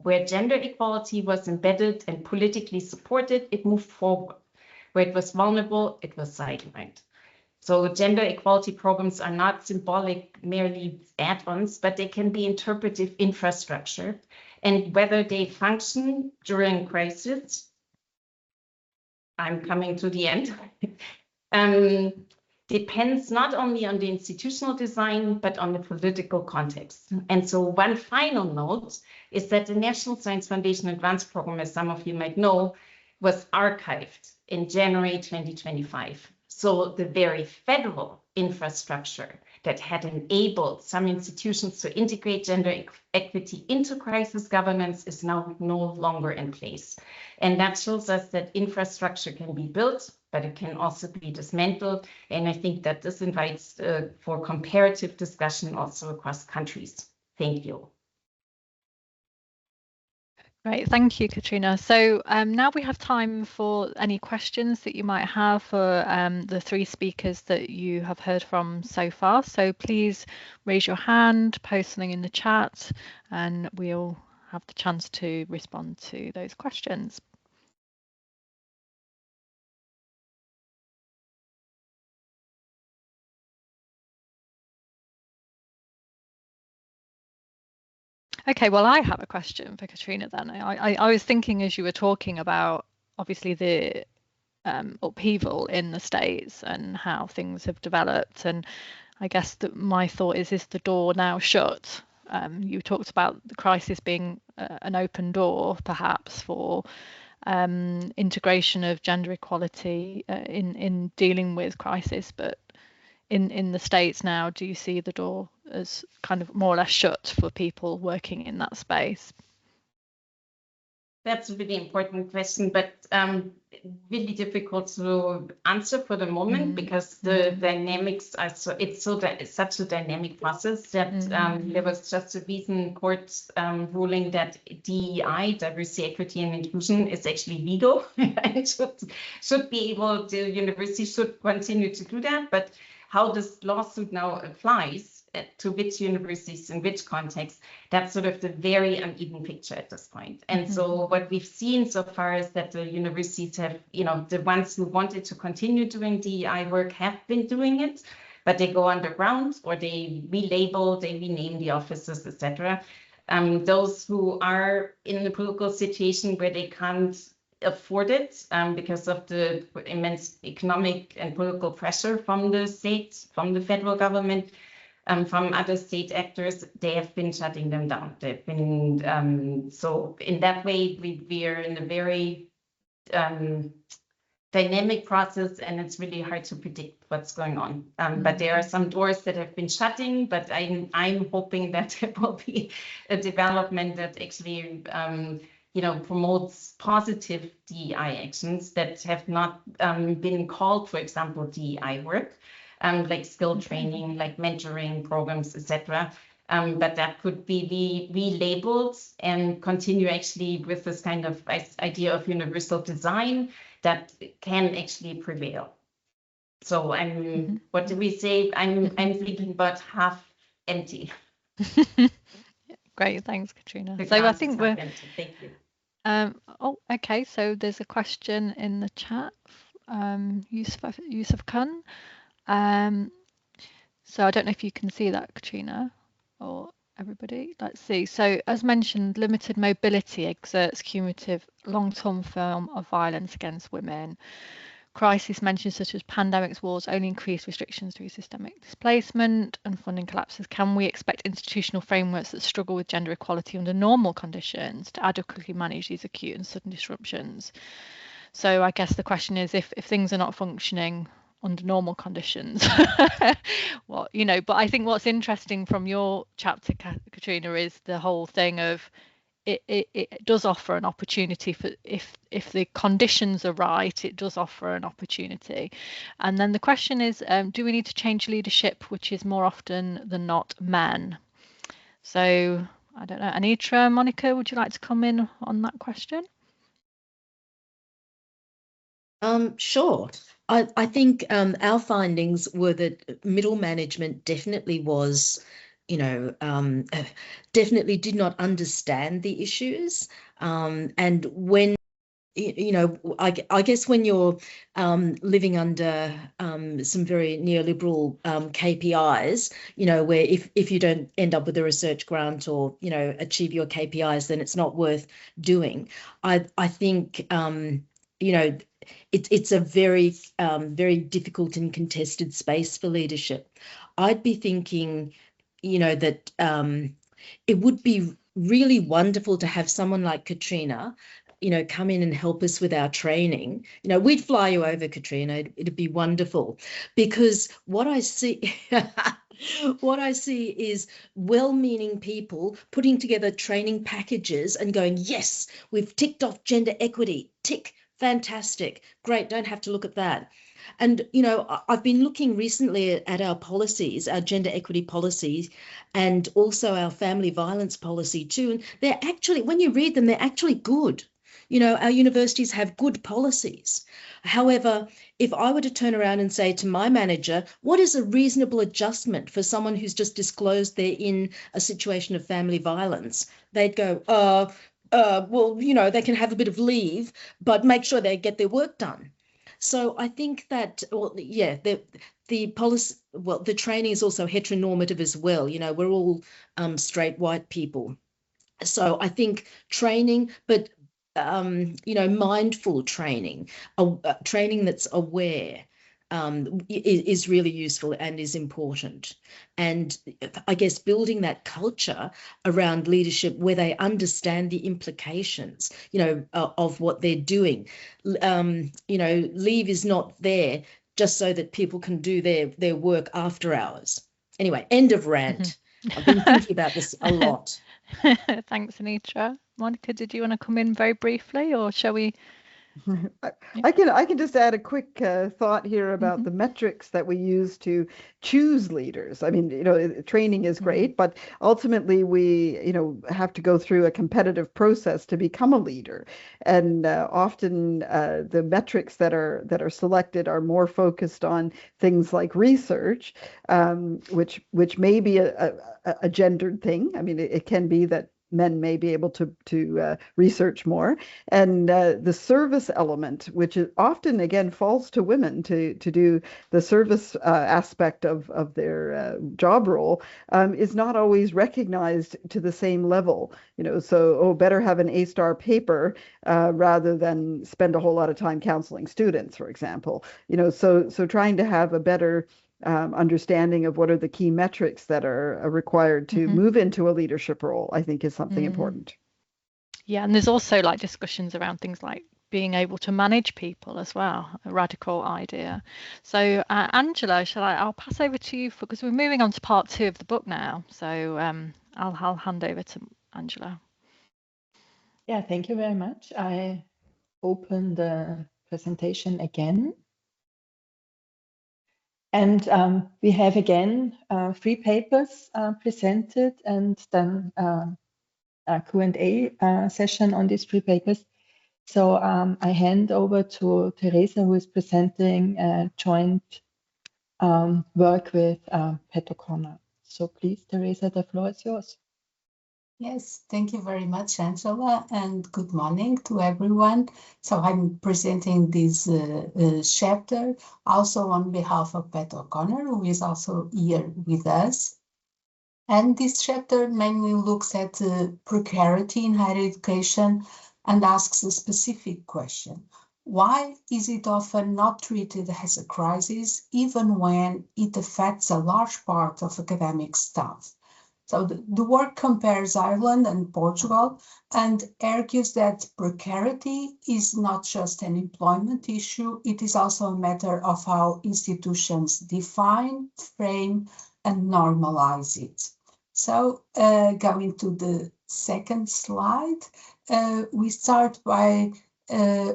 S5: Where gender equality was embedded and politically supported, it moved forward. Where it was vulnerable, it was sidelined. So gender equality programs are not symbolic, merely add-ons, but they can be interpretive infrastructure. And whether they function during crisis, I'm coming to the end, depends not only on the institutional design, but on the political context. And so one final note is that the National Science Foundation Advanced Program, as some of you might know, was archived in January 2025. So the very federal infrastructure that had enabled some institutions to integrate gender equity into crisis governance is now no longer in place. And that shows us that infrastructure can be built, but it can also be dismantled. And I think that this invites for comparative discussion also across countries. Thank you.
S1: Great, thank you, Katrina. So now we have time for any questions that you might have for the three speakers that you have heard from so far. So please raise your hand, post something in the chat, and we'll have the chance to respond to those questions. Okay, well, I have a question for Katrina then. I was thinking as you were talking about, obviously, the upheaval in the States and how things have developed. And I guess that my thought is the door now shut? You talked about the crisis being an open door, perhaps, for integration of gender equality in dealing with crisis, but in the States now, do you see the door as kind of more or less shut for people working in that space?
S5: That's a really important question, but really difficult to answer for the moment because the dynamics are it's such a dynamic process that there was just a recent court ruling that DEI, diversity, equity, and inclusion, is actually legal and should be able to, universities should continue to do that. But how this lawsuit now applies to which universities in which context, that's sort of the very uneven picture at this point. And so what we've seen so far is that the universities have, the ones who wanted to continue doing DEI work have been doing it, but they go underground or they relabel, they rename the offices, etc. Those who are in a political situation where they can't afford it because of the immense economic and political pressure from the state, from the federal government, from other state actors, they have been shutting them down. They've been so in that way we are in a very dynamic process, and it's really hard to predict what's going on. But there are some doors that have been shutting, but I'm hoping that there will be a development that actually promotes positive DEI actions that have not been called, for example, DEI work. Like skill training, like mentoring programs, etc. But that could be relabeled and continue actually with this kind of idea of universal design that can actually prevail. So what do we say? I'm thinking about half empty.
S1: Great, thanks, Katrina. So I think we're.
S5: Thank you.
S1: Okay. So there's a question in the chat. Yusuf Khan. So I don't know if you can see that, Katrina, or everybody. Let's see. So as mentioned, limited mobility exerts cumulative long-term form of violence against women. Crises mentioned such as pandemics, wars only increase restrictions through systemic displacement and funding collapses. Can we expect institutional frameworks that struggle with gender equality under normal conditions to adequately manage these acute and sudden disruptions? So I guess the question is, if things are not functioning under normal conditions, but I think what's interesting from your chapter, Katrina, is the whole thing of it does offer an opportunity for if the conditions are right, it does offer an opportunity. And then the question is, do we need to change leadership, which is more often than not men? So I don't know, Anitra, Monica, would you like to come in on that question?
S3: Sure. I think our findings were that middle management definitely was, definitely did not understand the issues. And when, I guess when you're living under some very neoliberal KPIs, where if you don't end up with a research grant or, achieve your KPIs, then it's not worth doing. I think, it's a very, very difficult and contested space for leadership. I'd be thinking, that it would be really wonderful to have someone like Katrina come in and help us with our training, we'd fly you over, Katrina. It'd be wonderful, because what I see, what I see is well-meaning people putting together training packages and going, yes, we've ticked off gender equity, tick, fantastic, great, don't have to look at that. And, I've been looking recently at our policies, our gender equity policies, and also our family violence policy too. And they're actually, when you read them, they're actually good. Our universities have good policies. However, if I were to turn around and say to my manager, what is a reasonable adjustment for someone who's just disclosed they're in a situation of family violence, they'd go, well, they can have a bit of leave, but make sure they get their work done. So I think that, the policy, the training is also heteronormative as well. We're all straight white people. So I think training, but, mindful training, training that's aware, is really useful and is important. And I guess building that culture around leadership where they understand the implications, of what they're doing. Leave is not there just so that people can do their work after hours. Anyway, end of rant. I've been thinking about this a lot.
S1: Thanks, Anitra. Monica, did you want to come in very briefly, or shall we?
S4: I can just add a quick thought here about the metrics that we use to choose leaders. I mean, training is great, but ultimately we, have to go through a competitive process to become a leader. And often the metrics that are selected are more focused on things like research, which may be a gendered thing. I mean, it can be that men may be able to research more, and the service element, which is often again falls to women to do the service aspect of their job role, is not always recognized to the same level. So better have an A-star paper rather than spend a whole lot of time counseling students, for example. So trying to have a better understanding of what are the key metrics that are required to move into a leadership role, I think is something important. Yeah,
S1: and there's also like discussions around things like being able to manage people as well, a radical idea. So Angela, I'll pass over to you because we're moving on to part 2 of the book now. So I'll hand over to Angela.
S2: Yeah, thank you very much. I open the presentation again. And we have again 3 papers presented, and then a Q&A session on these 3 papers. So I hand over to Teresa, who is presenting joint work with Pat O'Connor. So please, Teresa, the floor is yours.
S6: Yes, thank you very much, Angela, and good morning to everyone. So I'm presenting this chapter also on behalf of Pat O'Connor, who is also here with us. And this chapter mainly looks at precarity in higher education and asks a specific question. Why is it often not treated as a crisis, even when it affects a large part of academic staff? So the work compares Ireland and Portugal and argues that precarity is not just an employment issue, it is also a matter of how institutions define, frame, and normalize it. So going to the second slide, we start by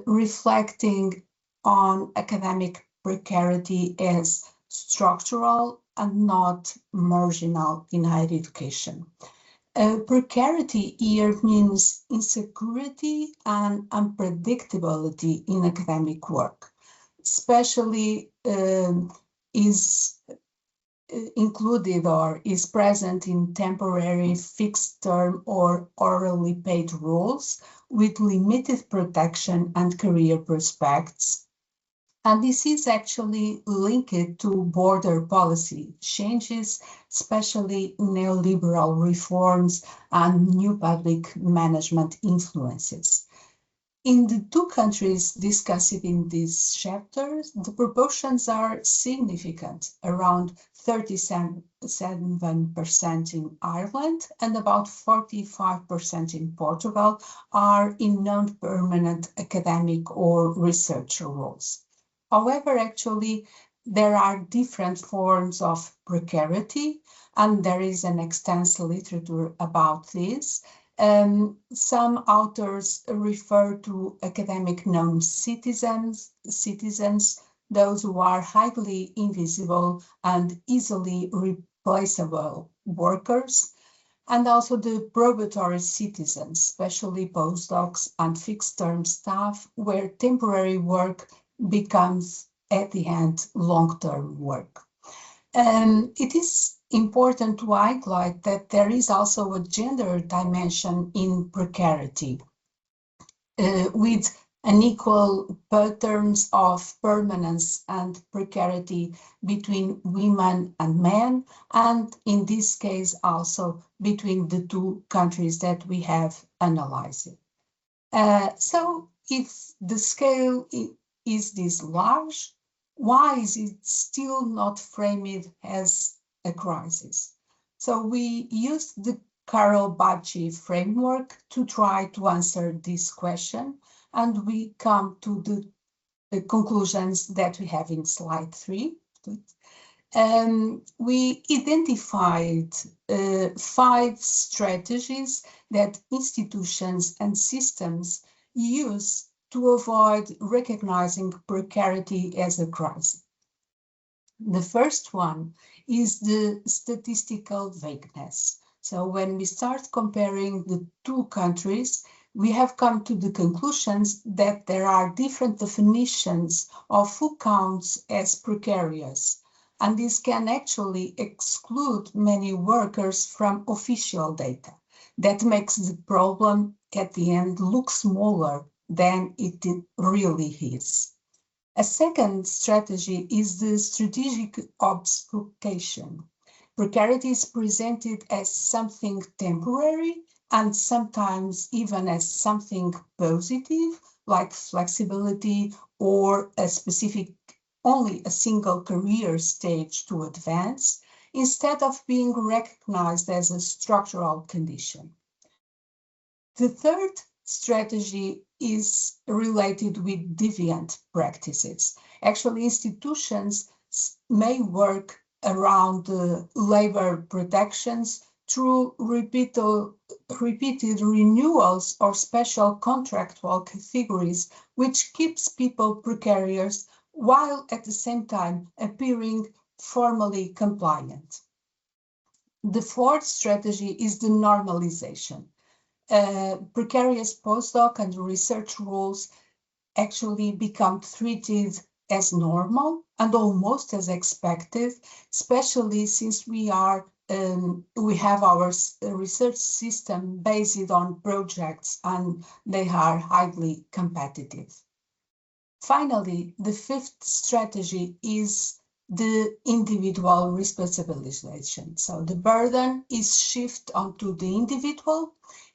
S6: reflecting on academic precarity as structural and not marginal in higher education. Precarity here means insecurity and unpredictability in academic work, especially is included or is present in temporary fixed-term or orally paid roles with limited protection and career prospects. And this is actually linked to border policy changes, especially neoliberal reforms and new public management influences. In the two countries discussed in this chapter, the proportions are significant, around 37% in Ireland and about 45% in Portugal are in non-permanent academic or research roles. However, actually, there are different forms of precarity, and there is an extensive literature about this. Some authors refer to academic non-citizens, those who are highly invisible and easily replaceable workers, and also the probatory citizens, especially postdocs and fixed-term staff, where temporary work becomes, at the end, long-term work. It is important to highlight that there is also a gender dimension in precarity, with unequal patterns of permanence and precarity between women and men, and in this case also between the two countries that we have analyzed. So if the scale is this large, why is it still not framed as a crisis? So we used the Carol-Bacci framework to try to answer this question, and we come to the conclusions that we have in slide 3. We identified 5 strategies that institutions and systems use to avoid recognizing precarity as a crisis. The first one is the statistical vagueness. So when we start comparing the two countries, we have come to the conclusions that there are different definitions of who counts as precarious, and this can actually exclude many workers from official data. That makes the problem at the end look smaller than it really is. A second strategy is the strategic obfuscation. Precarity is presented as something temporary and sometimes even as something positive, like flexibility or a specific, only a single career stage to advance, instead of being recognized as a structural condition. The third strategy is related with deviant practices. Actually, institutions may work around labor protections through repeated renewals or special contractual categories, which keeps people precarious while at the same time appearing formally compliant. The fourth strategy is the normalization. Precarious postdoc and research roles actually become treated as normal and almost as expected, especially since we have our research system based on projects and they are highly competitive. Finally, the fifth strategy is the individual responsibilization. So the burden is shifted onto the individual.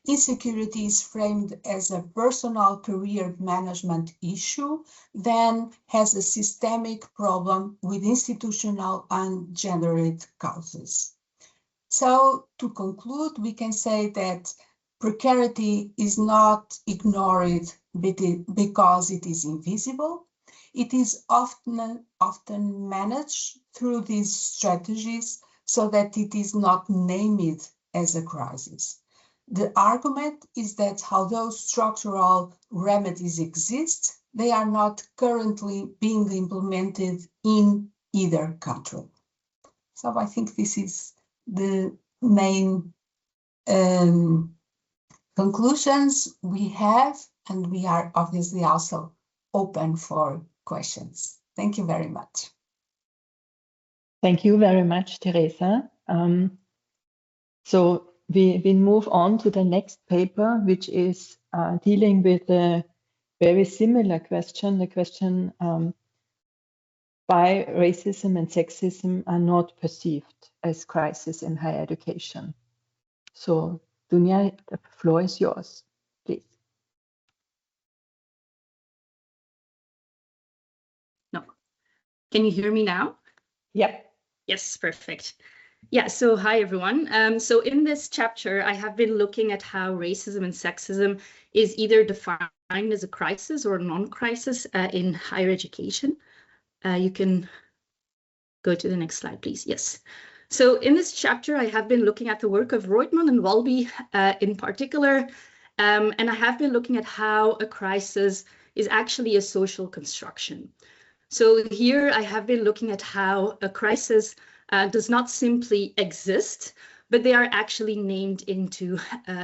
S6: Insecurity is framed as a personal career management issue, then has a systemic problem with institutional and gendered causes. So to conclude, we can say that precarity is not ignored because it is invisible. It is often managed through these strategies so that it is not named as a crisis. The argument is that although structural remedies exist, they are not currently being implemented in either country. So I think this is the main conclusions we have, and we are obviously also open for questions. Thank you very much.
S2: Thank you very much, Teresa. So we move on to the next paper, which is dealing with a very similar question, the question why racism and sexism are not perceived as crises in higher education. So Dunja, the floor is yours, please.
S7: Can you hear me now?
S2: Yep.
S7: Yes, perfect. Yeah, so hi everyone. So in this chapter, I have been looking at how racism and sexism is either defined as a crisis or a non-crisis in higher education. You can go to the next slide, please. Yes. So in this chapter, I have been looking at the work of Reutemann and Walby in particular, and I have been looking at how a crisis is actually a social construction. So here I have been looking at how a crisis does not simply exist, but they are actually named into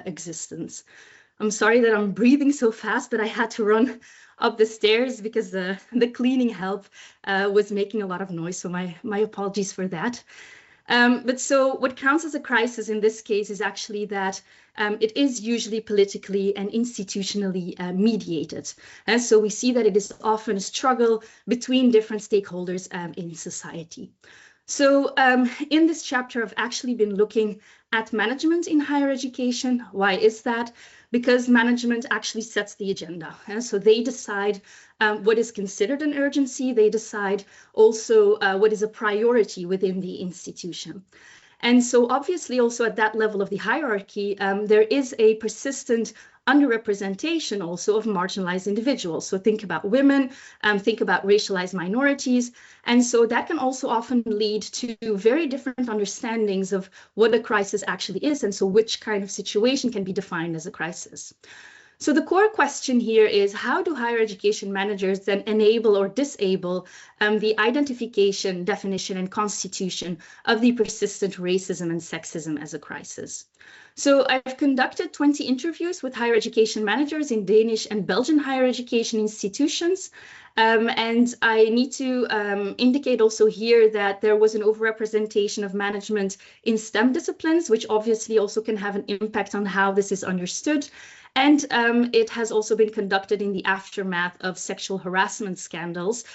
S7: existence. I'm sorry that I'm breathing so fast, but I had to run up the stairs because the cleaning help was making a lot of noise. So my apologies for that. But so what counts as a crisis in this case is actually that it is usually politically and institutionally mediated. And so we see that it is often a struggle between different stakeholders in society. So in this chapter, I've actually been looking at management in higher education. Why is that? Because management actually sets the agenda. And so they decide what is considered an urgency. They decide also what is a priority within the institution. And so obviously also at that level of the hierarchy, there is a persistent underrepresentation also of marginalized individuals. So think about women, think about racialized minorities. And so that can also often lead to very different understandings of what a crisis actually is, and so which kind of situation can be defined as a crisis. So the core question here is, how do higher education managers then enable or disable the identification, definition, and constitution of the persistent racism and sexism as a crisis? So I've conducted 20 interviews with higher education managers in Danish and Belgian higher education institutions. And I need to indicate also here that there was an overrepresentation of management in STEM disciplines, which obviously also can have an impact on how this is understood. And it has also been conducted in the aftermath of sexual harassment scandals,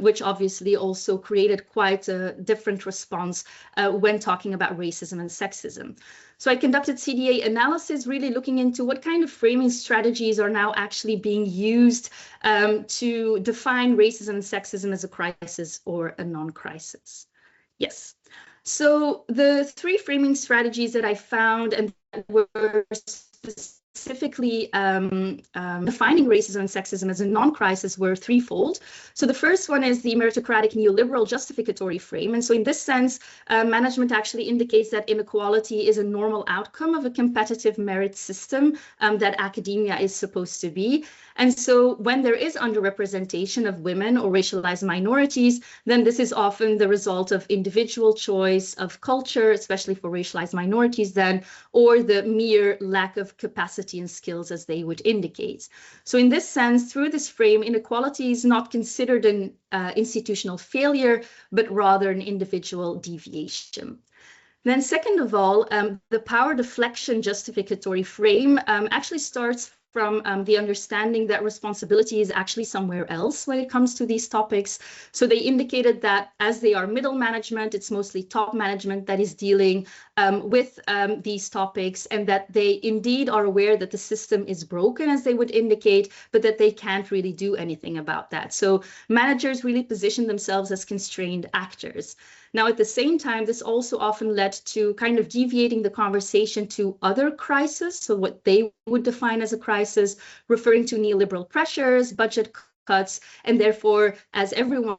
S7: which obviously also created quite a different response when talking about racism and sexism. So I conducted CDA analysis, really looking into what kind of framing strategies are now actually being used to define racism and sexism as a crisis or a non-crisis. Yes. So the three framing strategies that I found and that were specifically defining racism and sexism as a non-crisis were threefold. So the first one is the meritocratic neoliberal justificatory frame. And so in this sense, management actually indicates that inequality is a normal outcome of a competitive merit system that academia is supposed to be. And so when there is underrepresentation of women or racialized minorities, then this is often the result of individual choice, of culture, especially for racialized minorities then, or the mere lack of capacity and skills as they would indicate. So in this sense, through this frame, inequality is not considered an institutional failure, but rather an individual deviation. Then second of all, the power deflection justificatory frame actually starts from the understanding that responsibility is actually somewhere else when it comes to these topics. So they indicated that as they are middle management, it's mostly top management that is dealing with these topics, and that they indeed are aware that the system is broken, as they would indicate, but that they can't really do anything about that. So managers really position themselves as constrained actors. Now, at the same time, this also often led to kind of deviating the conversation to other crises, so what they would define as a crisis, referring to neoliberal pressures, budget cuts, and therefore, as everyone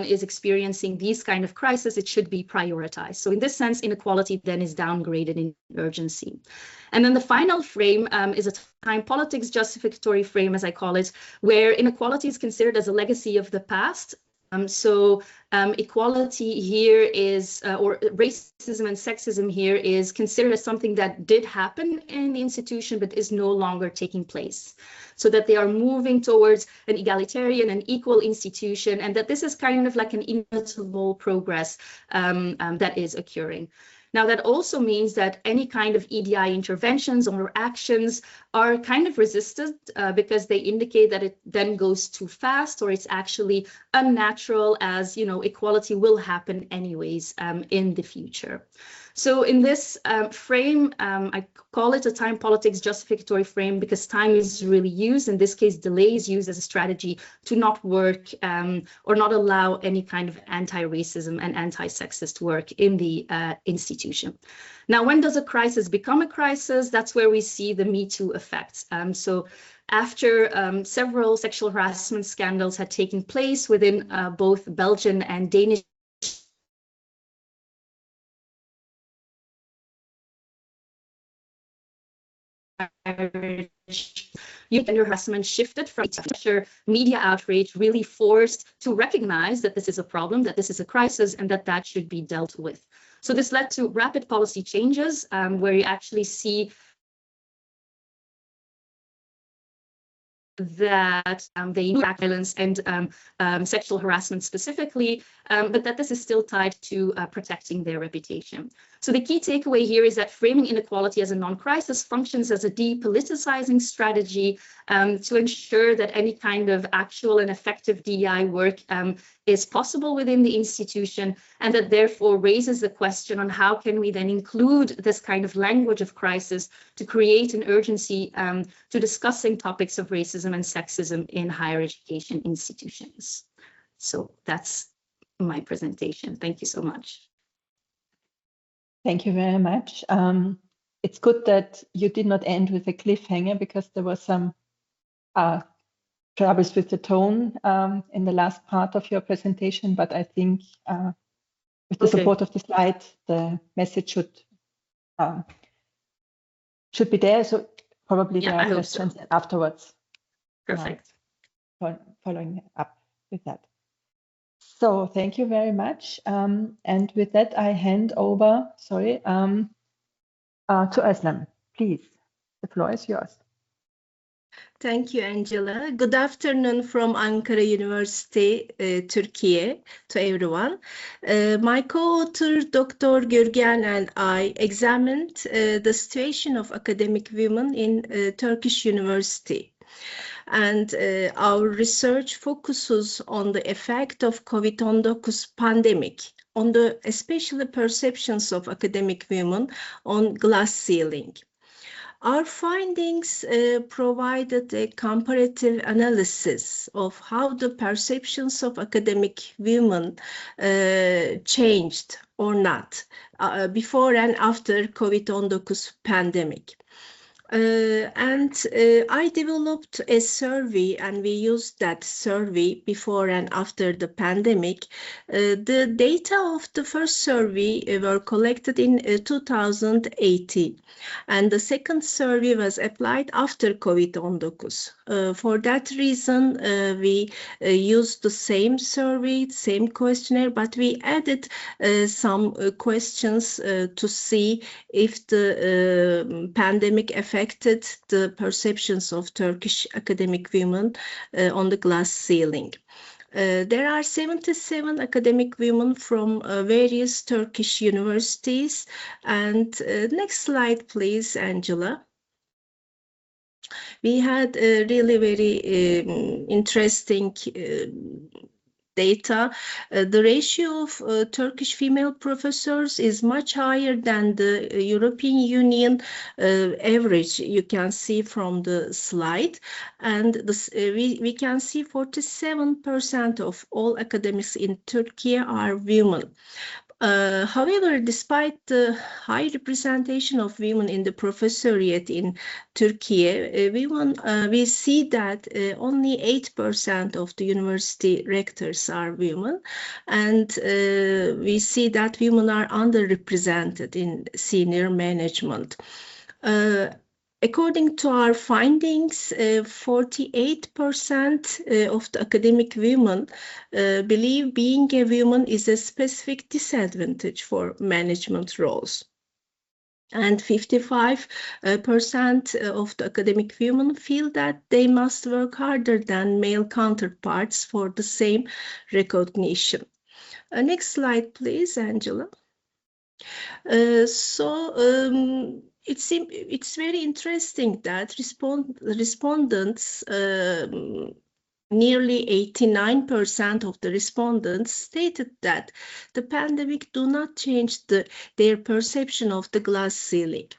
S7: is experiencing these kind of crises, it should be prioritized. So in this sense, inequality then is downgraded in urgency. And then the final frame is a time politics justificatory frame, as I call it, where inequality is considered as a legacy of the past. Equality here is, or racism and sexism here is considered as something that did happen in the institution, but is no longer taking place. So that they are moving towards an egalitarian and equal institution, and that this is kind of like an inevitable progress that is occurring. Now, that also means that any kind of EDI interventions or actions are kind of resisted because they indicate that it then goes too fast, or it's actually unnatural, as, you know, equality will happen anyways in the future. So in this frame, I call it a time politics justificatory frame because time is really used. In this case, delay is used as a strategy to not work or not allow any kind of anti-racism and anti-sexist work in the institution. Now, when does a crisis become a crisis? That's where we see the Me Too effect. So after several sexual harassment scandals had taken place within both Belgian and Danish gender harassment shifted from after media outrage really forced to recognize that this is a problem, that this is a crisis, and that should be dealt with. So this led to rapid policy changes where you actually see that they use violence and sexual harassment specifically, but that this is still tied to protecting their reputation. So the key takeaway here is that framing inequality as a non-crisis functions as a depoliticizing strategy to ensure that any kind of actual and effective DEI work is possible within the institution, and that therefore raises the question on how can we then include this kind of language of crisis to create an urgency to discussing topics of racism and sexism in higher education institutions. So that's my presentation. Thank you so much.
S2: Thank you very much. It's good that you did not end with a cliffhanger because there was some troubles with the tone in the last part of your presentation, but I think with the support of the slide, the message should be there. So probably there are questions afterwards.
S7: Perfect.
S2: Following up with that. So thank you very much. And with that, I hand over, to Özlem. Please, the floor is yours.
S8: Thank you, Angela. Good afternoon from Ankara University, Turkey, to everyone. My co-author, Dr. Gürgen, and I examined the situation of academic women in Turkish university. And our research focuses on the effect of COVID-19 pandemic on the especially perceptions of academic women on glass ceiling. Our findings provided a comparative analysis of how the perceptions of academic women changed or not before and after COVID-19 pandemic. I developed a survey, and we used that survey before and after the pandemic. The data of the first survey were collected in 2018, and the second survey was applied after COVID-19. For that reason, we used the same survey, same questionnaire, but we added some questions to see if the pandemic affected the perceptions of Turkish academic women on the glass ceiling. There are 77 academic women from various Turkish universities. And next slide, please, Angela. We had really very interesting data. The ratio of Turkish female professors is much higher than the European Union average, you can see from the slide. And we can see 47% of all academics in Turkey are women. However, despite the high representation of women in the professoriate in Turkey, we see that only 8% of the university rectors are women, and we see that women are underrepresented in senior management. According to our findings, 48% of the academic women believe being a woman is a specific disadvantage for management roles. And 55% of the academic women feel that they must work harder than male counterparts for the same recognition. Next slide, please, Angela. It's very interesting that respondents nearly 89% of the respondents stated that the pandemic do not change their perception of the glass ceiling.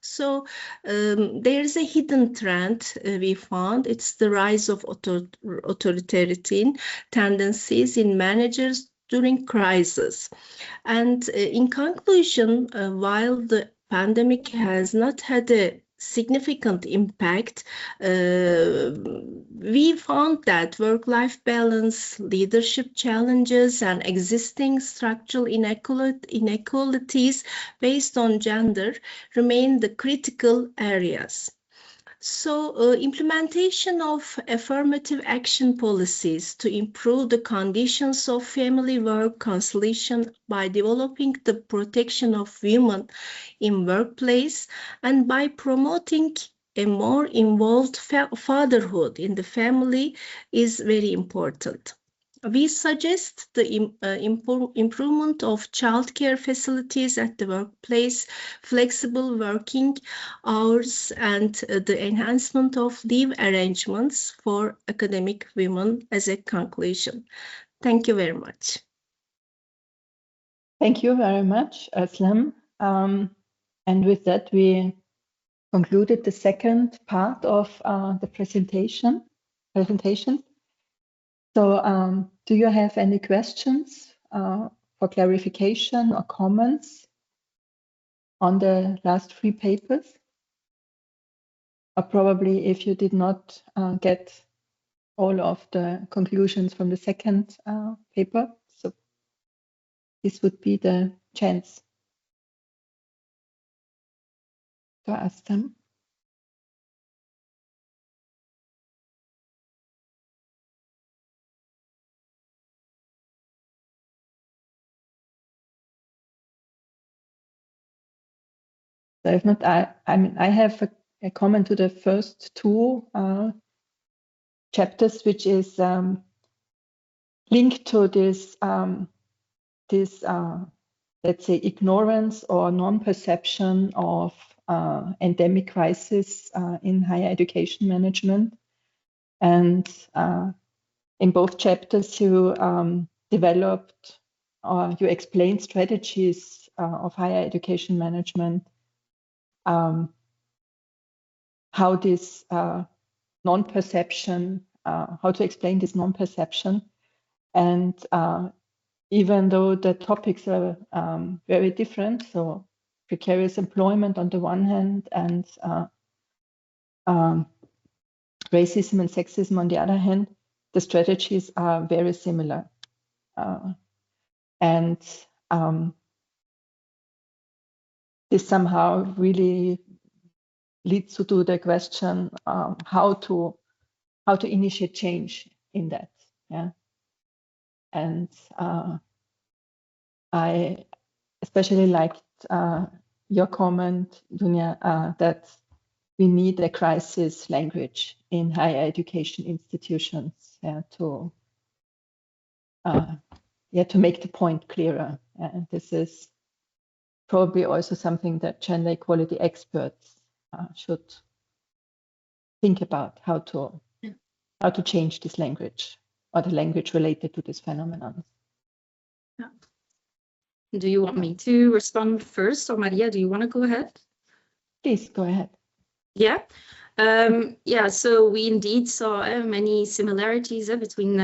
S8: So there's a hidden trend we found. It's the rise of authoritarian tendencies in managers during crisis. And in conclusion, while the pandemic has not had a significant impact, we found that work-life balance, leadership challenges, and existing structural inequalities based on gender remain the critical areas. So implementation of affirmative action policies to improve the conditions of family work conciliation by developing the protection of women in workplace and by promoting a more involved fatherhood in the family is very important. We suggest the improvement of childcare facilities at the workplace, flexible working hours, and the enhancement of leave arrangements for academic women as a conclusion. Thank you very much.
S2: Thank you very much, Özlem. And with that, we concluded the second part of the presentation. So do you have any questions for clarification or comments on the last three papers? Or probably if you did not get all of the conclusions from the second paper, so this would be the chance to ask them. So if not, I mean, I have a comment to the first two chapters, which is linked to this, let's say, ignorance or non-perception of endemic crisis in higher education management. And in both chapters, you developed or you explained strategies of higher education management, how this non-perception, how to explain this non-perception. And even though the topics are very different, so precarious employment on the one hand and racism and sexism on the other hand, the strategies are very similar. And this somehow really leads to the question how to initiate change in that. Yeah. And I especially liked your comment, Dunya, that we need a crisis language in higher education institutions, to make the point clearer. And this is probably also something that gender equality experts should think about, how to change this language or the language related to this phenomenon.
S7: Yeah. Do you want me to respond first, or Maria, do you want to go ahead?
S2: Please go ahead.
S7: Yeah. So we indeed saw many similarities between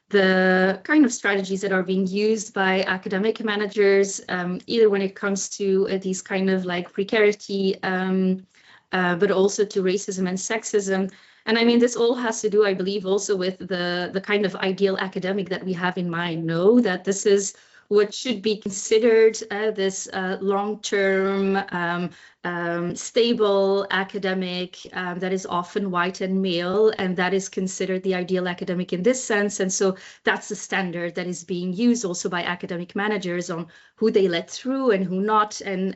S7: the kind of strategies that are being used by academic managers, either when it comes to these kind of like precarity, but also to racism and sexism. And I mean, this all has to do, I believe, also with the kind of ideal academic that we have in mind. Know that this is what should be considered this long-term, stable academic that is often white and male, and that is considered the ideal academic in this sense. And so that's the standard that is being used also by academic managers on who they let through and who not, and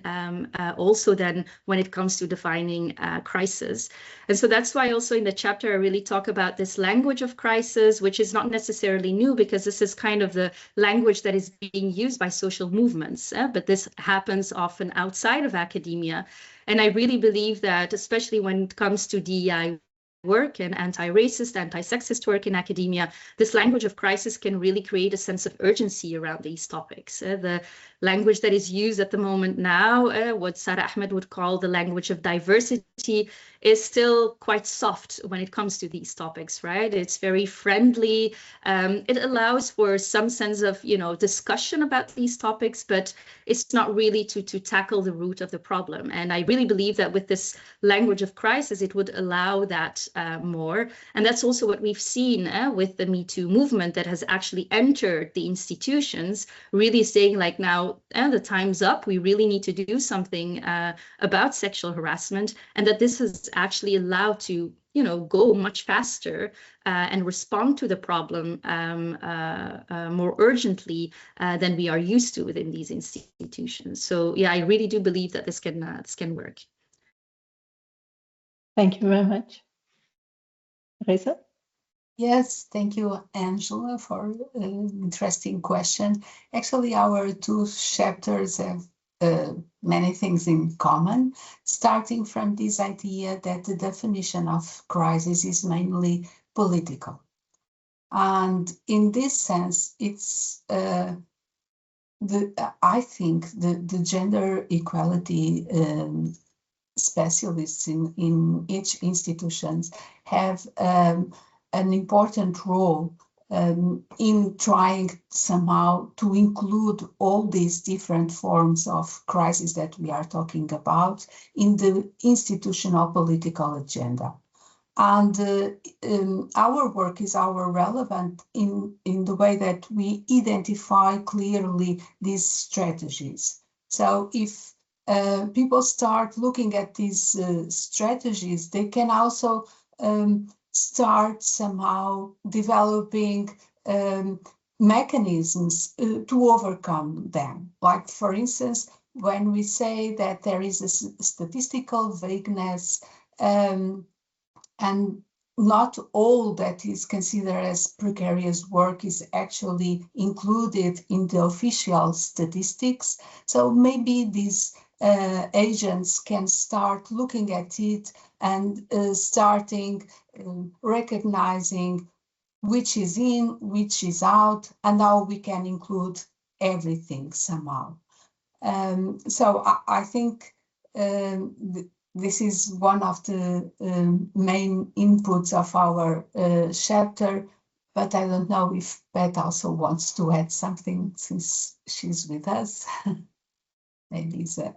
S7: also then when it comes to defining crisis. And so that's why also in the chapter I really talk about this language of crisis, which is not necessarily new, because this is kind of the language that is being used by social movements, but this happens often outside of academia. And I really believe that, especially when it comes to DEI work and anti-racist, anti-sexist work in academia, this language of crisis can really create a sense of urgency around these topics. The language that is used at the moment now, what Sarah Ahmed would call the language of diversity, is still quite soft when it comes to these topics, right? It's very friendly. It allows for some sense of, discussion about these topics, but it's not really to tackle the root of the problem. And I really believe that with this language of crisis, it would allow that more. And that's also what we've seen with the Me Too movement that has actually entered the institutions, really saying like, now the time's up. We really need to do something about sexual harassment, and that this has actually allowed to go much faster and respond to the problem more urgently than we are used to within these institutions. So yeah, I really do believe that this can work.
S2: Thank you very much. Reza?
S6: Yes, thank you, Angela, for an interesting question. Actually, our two chapters have many things in common, starting from this idea that the definition of crisis is mainly political. And in this sense, it's I think the gender equality specialists in each institutions have an important role in trying somehow to include all these different forms of crisis that we are talking about in the institutional political agenda. And our work is relevant in the way that we identify clearly these strategies. So if people start looking at these strategies, they can also start somehow developing mechanisms to overcome them. Like, for instance, when we say that there is a statistical vagueness and not all that is considered as precarious work is actually included in the official statistics. So maybe these agents can start looking at it and starting recognizing which is in, which is out, and how we can include everything somehow. So I think this is one of the main inputs of our chapter, but I don't know if Beth also wants to add something since she's with us. Maybe so.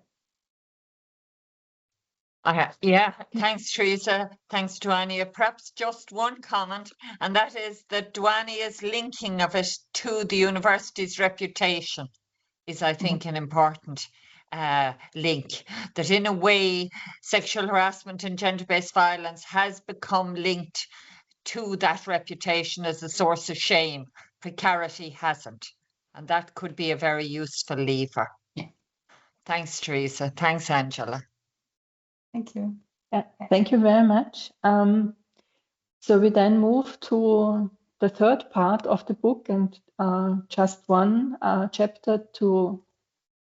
S9: Yeah, thanks, Teresa. Thanks, Duania. Perhaps just one comment, and that is that Duania's linking of it to the university's reputation is, I think, an important link. That in a way, sexual harassment and gender-based violence has become linked to that reputation as a source of shame. Precarity hasn't. And that could be a very useful lever.
S6: Yeah.
S9: Thanks, Teresa. Thanks, Angela.
S6: Thank you.
S2: Thank you very much. So we then move to the third part of the book, and just one chapter to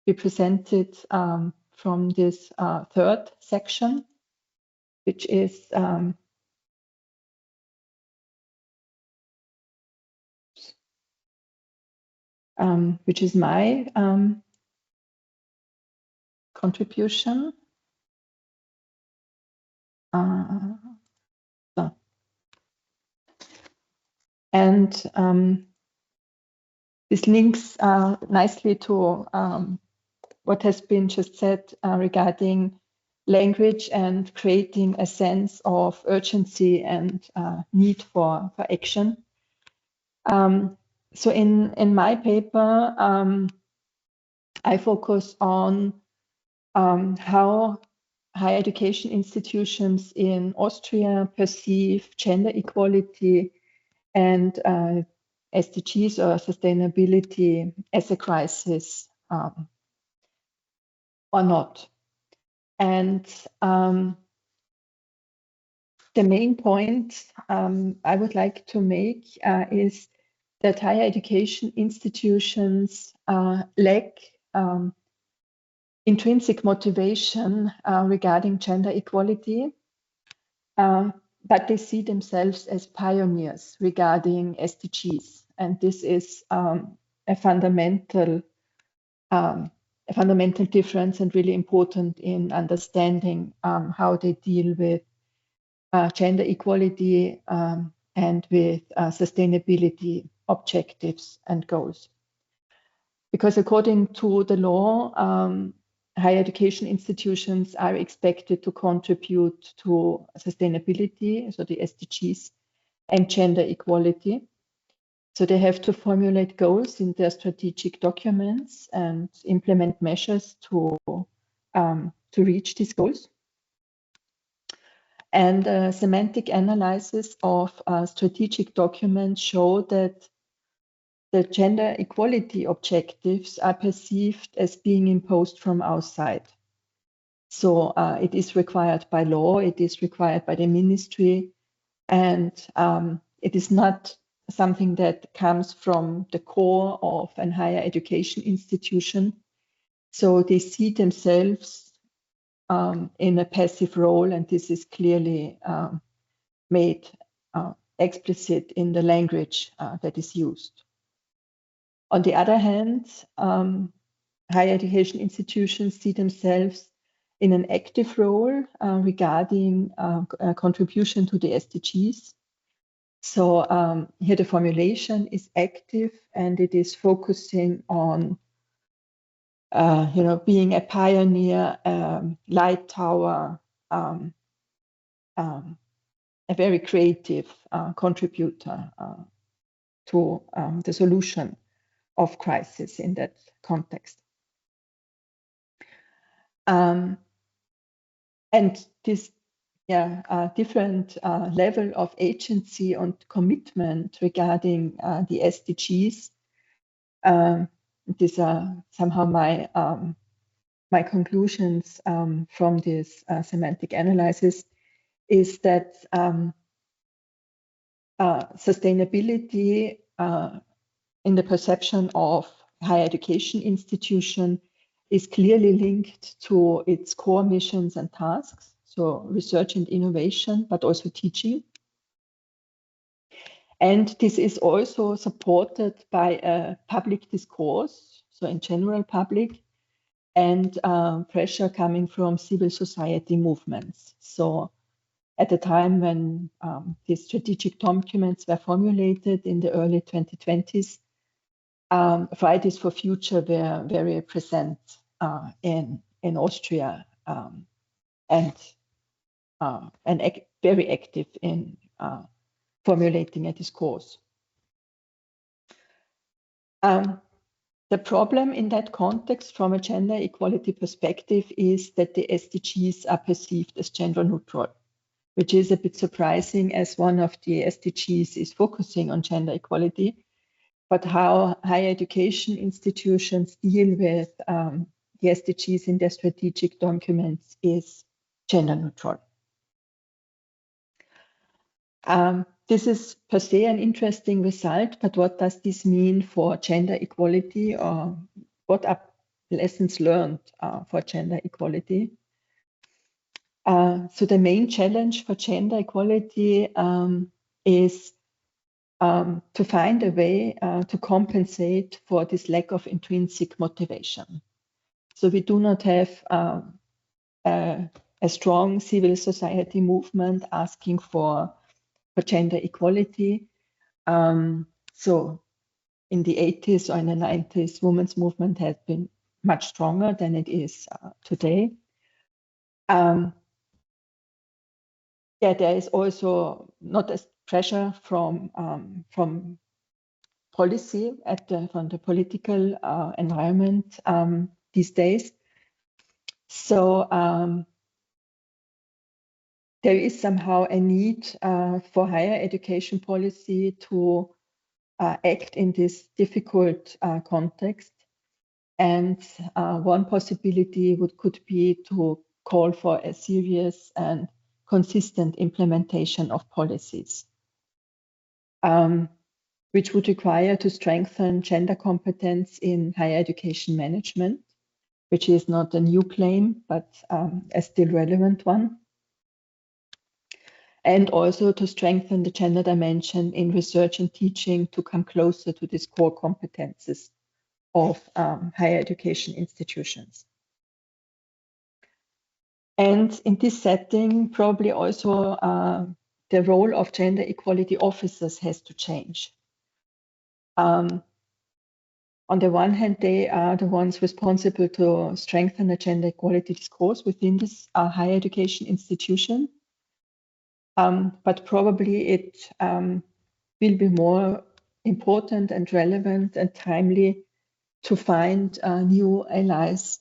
S2: be presented from this third section, which is my contribution. And this links nicely to what has been just said regarding language and creating a sense of urgency and need for action. So in my paper, I focus on how higher education institutions in Austria perceive gender equality and SDGs or sustainability as a crisis or not. And the main point I would like to make is that higher education institutions lack intrinsic motivation regarding gender equality. but they see themselves as pioneers regarding SDGs. And this is a fundamental difference and really important in understanding how they deal with gender equality and with sustainability objectives and goals. Because according to the law, higher education institutions are expected to contribute to sustainability, so the SDGs, and gender equality. So they have to formulate goals in their strategic documents and implement measures to reach these goals. And semantic analysis of strategic documents show that the gender equality objectives are perceived as being imposed from outside. So it is required by law, it is required by the ministry, and it is not something that comes from the core of a higher education institution. So they see themselves in a passive role, and this is clearly made explicit in the language that is used. On the other hand, higher education institutions see themselves in an active role regarding contribution to the SDGs. So here the formulation is active and it is focusing on being a pioneer, light tower, a very creative contributor to the solution of crisis in that context. And this different level of agency and commitment regarding the SDGs. These are somehow my conclusions from this semantic analysis, is that sustainability in the perception of higher education institution is clearly linked to its core missions and tasks, so research and innovation, but also teaching. And this is also supported by a public discourse, so in general public, and pressure coming from civil society movements. So at the time when these strategic documents were formulated in the early 2020s, Fridays for Future were very present in Austria and very active in formulating a discourse. The problem in that context from a gender equality perspective is that the SDGs are perceived as gender neutral, which is a bit surprising as one of the SDGs is focusing on gender equality. But how higher education institutions deal with the SDGs in their strategic documents is gender neutral. This is per se an interesting result, but what does this mean for gender equality, or what are lessons learned for gender equality? So the main challenge for gender equality is to find a way to compensate for this lack of intrinsic motivation. So we do not have a strong civil society movement asking for gender equality. So in the 80s or in the 90s, women's movement has been much stronger than it is today. There is also not as pressure from policy from the political environment these days. So there is somehow a need for higher education policy to act in this difficult context. And one possibility could be to call for a serious and consistent implementation of policies, which would require to strengthen gender competence in higher education management, which is not a new claim, but a still relevant one. and also to strengthen the gender dimension in research and teaching to come closer to these core competences of higher education institutions. And in this setting, probably also the role of gender equality officers has to change. On the one hand, they are the ones responsible to strengthen the gender equality discourse within this higher education institution. But probably it will be more important and relevant and timely to find new allies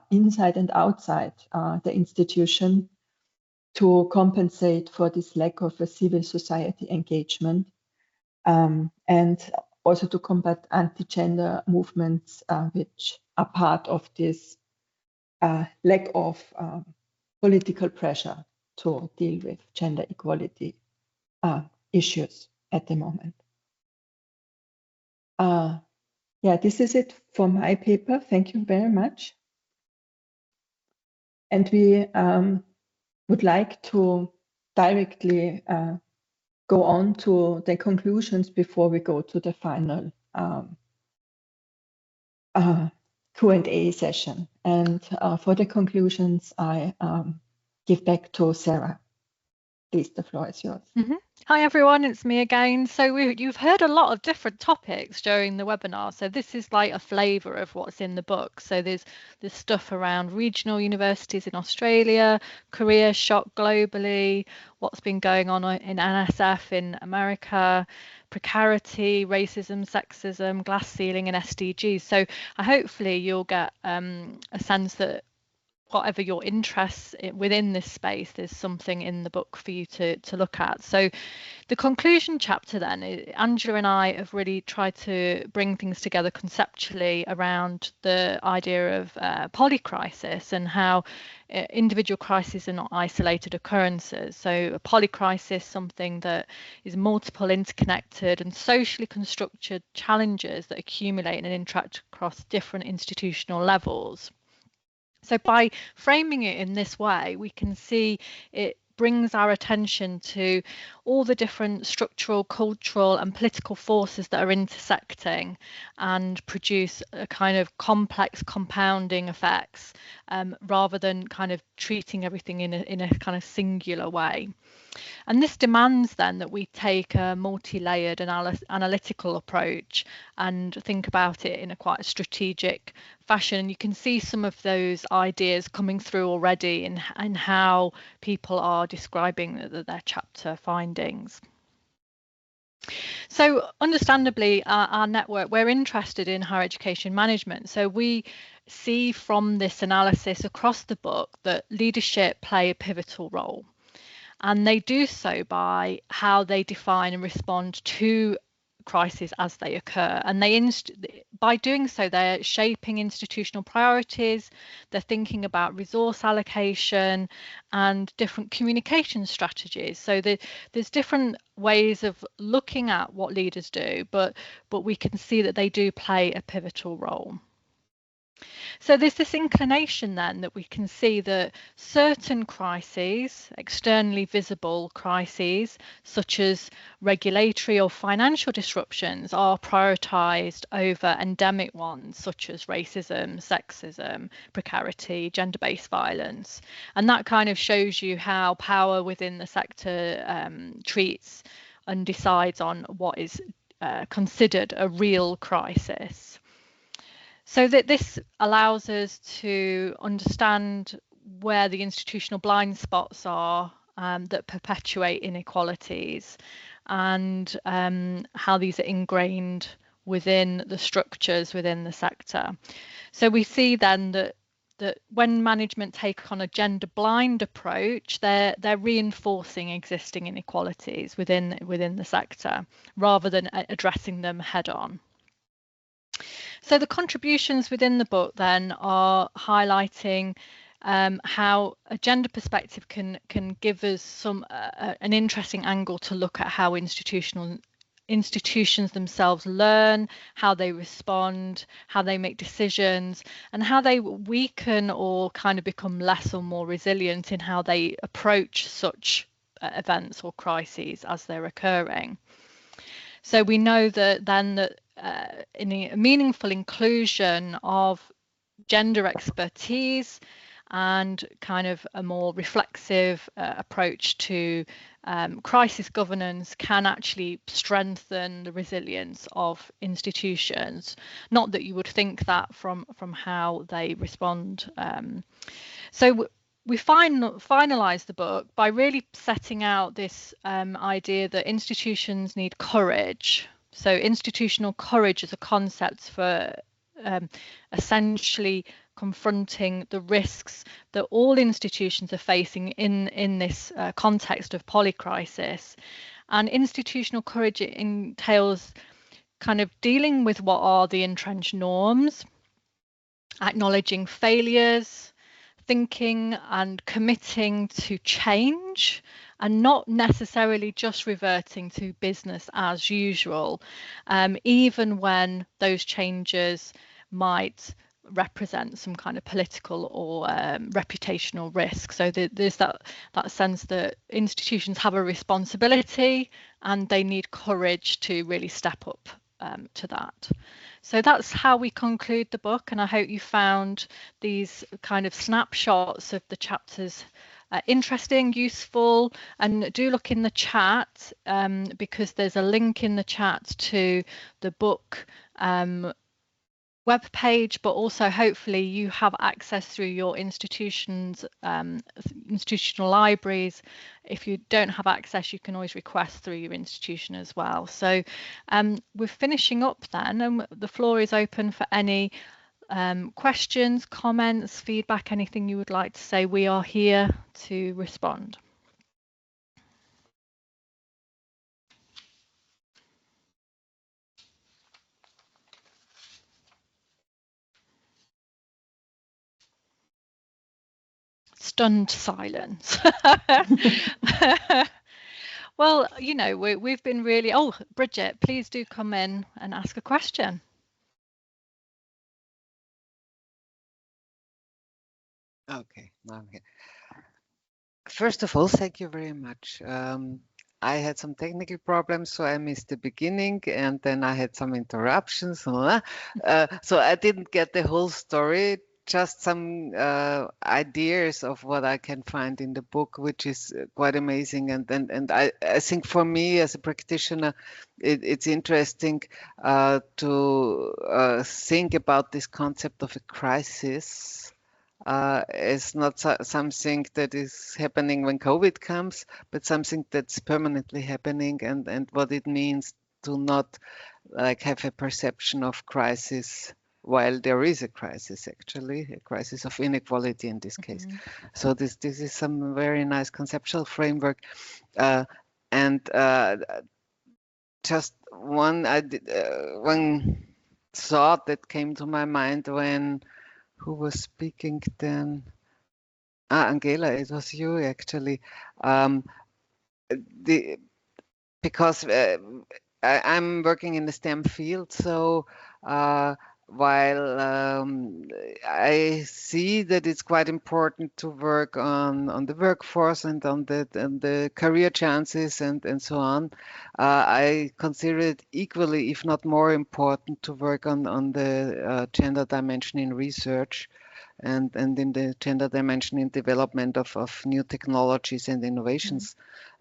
S2: inside and outside the institution to compensate for this lack of a civil society engagement, and also to combat anti-gender movements which are part of this lack of political pressure to deal with gender equality issues at the moment. Yeah, this is it for my paper. Thank you very much. And we would like to directly go on to the conclusions before we go to the final Q&A session. And for the conclusions, I give back to Sarah. Please, the floor is yours.
S1: Mm-hmm. Hi everyone, it's me again. So you've heard a lot of different topics during the webinar. So this is like a flavour of what's in the book. So there's stuff around regional universities in Australia, career shock globally, what's been going on in NSF in America, precarity, racism, sexism, glass ceiling and SDGs. So hopefully you'll get a sense that whatever your interests within this space, there's something in the book for you to look at. So the conclusion chapter then, Angela and I have really tried to bring things together conceptually around the idea of polycrisis and how individual crises are not isolated occurrences. So a polycrisis, something that is multiple, interconnected and socially constructed challenges that accumulate and interact across different institutional levels. So by framing it in this way, we can see it brings our attention to all the different structural, cultural and political forces that are intersecting and produce a kind of complex compounding effects rather than kind of treating everything in a kind of singular way. And this demands then that we take a multi-layered analytical approach and think about it in a quite strategic fashion. And you can see some of those ideas coming through already in how people are describing their chapter findings. So understandably, our network, we're interested in higher education management. So we see from this analysis across the book that leadership play a pivotal role. And they do so by how they define and respond to crises as they occur. And by doing so, they're shaping institutional priorities, they're thinking about resource allocation and different communication strategies. So there's different ways of looking at what leaders do, but we can see that they do play a pivotal role. So there's this inclination then that we can see that certain crises, externally visible crises, such as regulatory or financial disruptions, are prioritised over endemic ones, such as racism, sexism, precarity, gender-based violence. And that kind of shows you how power within the sector treats and decides on what is considered a real crisis. So that this allows us to understand where the institutional blind spots are that perpetuate inequalities and how these are ingrained within the structures within the sector. So we see then that when management take on a gender blind approach, they're reinforcing existing inequalities within the sector rather than addressing them head on. So the contributions within the book then are highlighting how a gender perspective can give us an interesting angle to look at how institutions themselves learn, how they respond, how they make decisions, and how they weaken or kind of become less or more resilient in how they approach such events or crises as they're occurring. So we know that then that in a meaningful inclusion of gender expertise and kind of a more reflexive approach to crisis governance can actually strengthen the resilience of institutions. Not that you would think that from how they respond. So we finalised the book by really setting out this idea that institutions need courage. So institutional courage is a concept for essentially confronting the risks that all institutions are facing in this context of polycrisis. And institutional courage entails kind of dealing with what are the entrenched norms, acknowledging failures, thinking and committing to change, and not necessarily just reverting to business as usual, even when those changes might represent some kind of political or reputational risk. So there's that sense that institutions have a responsibility and they need courage to really step up to that. So that's how we conclude the book, and I hope you found these kind of snapshots of the chapters interesting, useful, and do look in the chat because there's a link in the chat to the book web page, but also hopefully you have access through your institutions, institutional libraries. If you don't have access, you can always request through your institution as well. So we're finishing up then, and the floor is open for any questions, comments, feedback, anything you would like to say. We are here to respond. Stunned silence. Well, you know, we've been really... Oh, Bridget, please do come in and ask a question.
S10: Okay. First of all, thank you very much. I had some technical problems, so I missed the beginning, and then I had some interruptions. So I didn't get the whole story, just some ideas of what I can find in the book, which is quite amazing. And I think for me as a practitioner, it's interesting to think about this concept of a crisis. It's not something that is happening when COVID comes, but something that's permanently happening, and what it means to not like have a perception of crisis while there is a crisis, actually, a crisis of inequality in this case. So this is some very nice conceptual framework. And just one thought that came to my mind when who was speaking then? Angela, it was you actually. Because I'm working in the STEM field, so while I see that it's quite important to work on the workforce and on the career chances and so on, I consider it equally, if not more important, to work on the gender dimension in research and in the gender dimension in development of new technologies and innovations.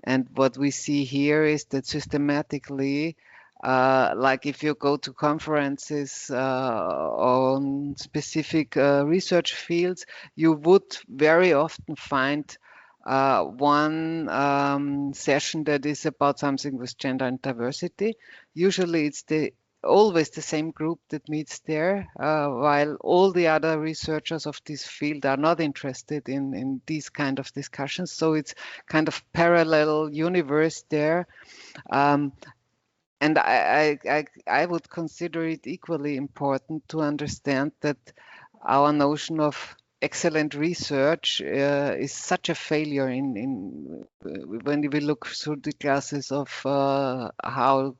S10: And what we see here is that systematically, like if you go to conferences on specific research fields, you would very often find one session that is about something with gender and diversity. Usually it's always the same group that meets there, while all the other researchers of this field are not interested in these kind of discussions. So it's kind of parallel universe there. And I would consider it equally important to understand that our notion of excellent research is such a failure when we look through the classes of how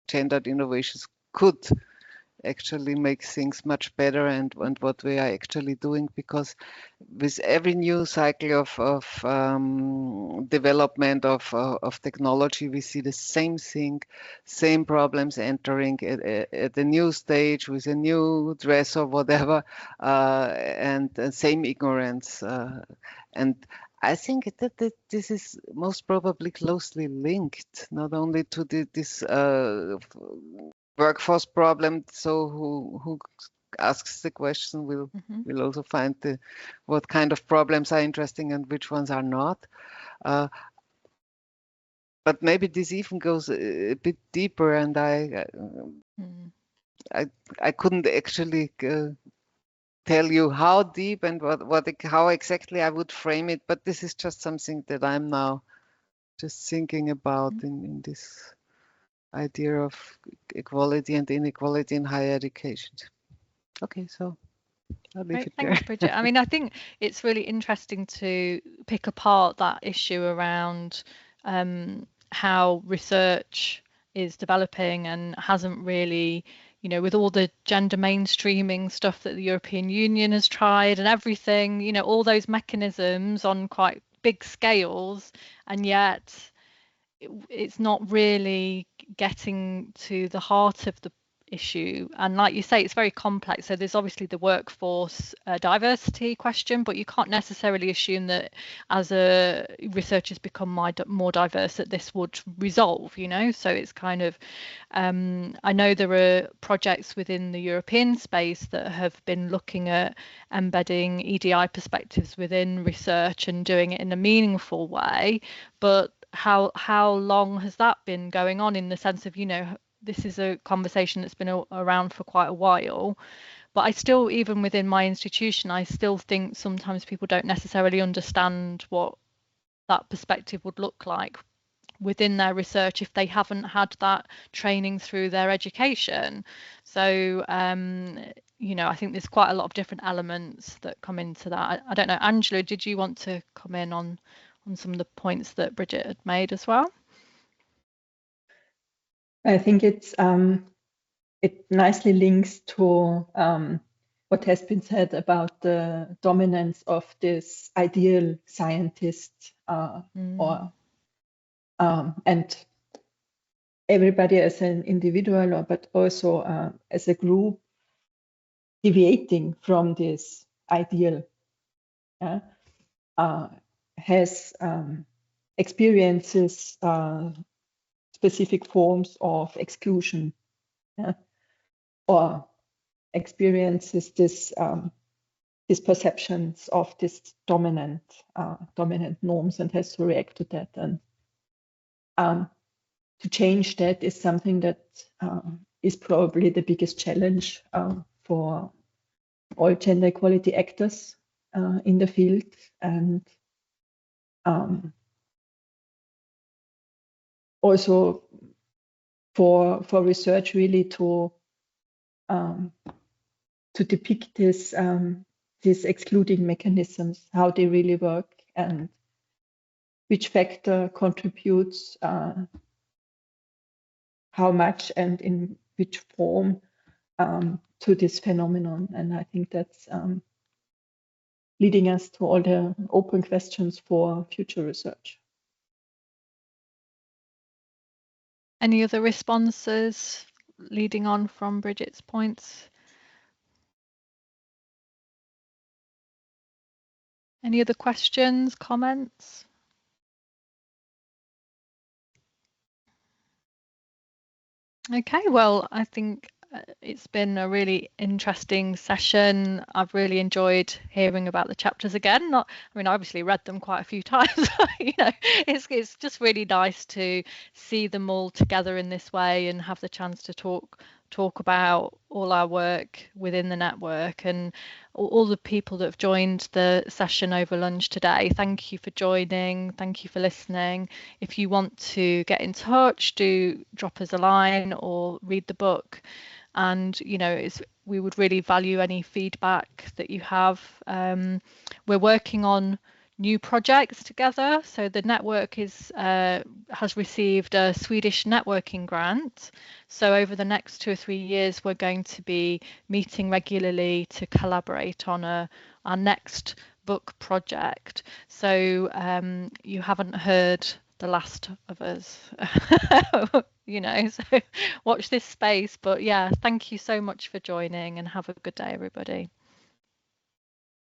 S10: gendered innovations could actually makes things much better, and what we are actually doing, because with every new cycle of development of technology, we see the same thing, same problems entering at a new stage with a new dress or whatever, and same ignorance. And I think that this is most probably closely linked, not only to this workforce problem. So who asks the question will also find what kind of problems are interesting and which ones are not. But maybe this even goes a bit deeper, and I couldn't actually tell you how deep and how exactly I would frame it. But this is just something that I'm now just thinking about in this idea of equality and inequality in higher education. Okay, so I'll leave it there.
S1: Thanks, Bridget. I mean, I think it's really interesting to pick apart that issue around how research is developing and hasn't really, you know, with all the gender mainstreaming stuff that the European Union has tried and everything, you know, all those mechanisms on quite big scales, and yet it's not really getting to the heart of the issue. And like you say, it's very complex. So there's obviously the workforce diversity question, but you can't necessarily assume that as researchers become more diverse that this would resolve, you know. So it's kind of I know there are projects within the European space that have been looking at embedding EDI perspectives within research and doing it in a meaningful way, but how long has that been going on, in the sense of, you know, this is a conversation that's been around for quite a while, but I still, even within my institution, I still think sometimes people don't necessarily understand what that perspective would look like within their research if they haven't had that training through their education. So you know, I think there's quite a lot of different elements that come into that. I don't know, Angela, did you want to come in on some of the points that Bridget had made as well?
S2: I think it nicely links to what has been said about the dominance of this ideal scientist or and everybody as an individual, but also as a group, deviating from this ideal, has experiences specific forms of exclusion, or experiences this perceptions of this dominant norms, and has to react to that. And to change that is something that is probably the biggest challenge for all gender equality actors in the field. And also for research really to depict these excluding mechanisms, how they really work, and which factor contributes how much and in which form to this phenomenon. And I think that's leading us to all the open questions for future research.
S1: Any other responses leading on from Bridget's points? Any other questions, comments? Okay, well, I think it's been a really interesting session. I've really enjoyed hearing about the chapters again. I mean, I obviously read them quite a few times. You know, it's just really nice to see them all together in this way and have the chance to talk about all our work within the network, and all the people that have joined the session over lunch today. Thank you for joining. Thank you for listening. If you want to get in touch, do drop us a line or read the book. And, you know, we would really value any feedback that you have. We're working on new projects together. So the network is has received a Swedish networking grant. So over the next 2 or 3 years, we're going to be meeting regularly to collaborate on our next book project. So you haven't heard the last of us, you know, so watch this space. But yeah, thank you so much for joining, and have a good day, everybody.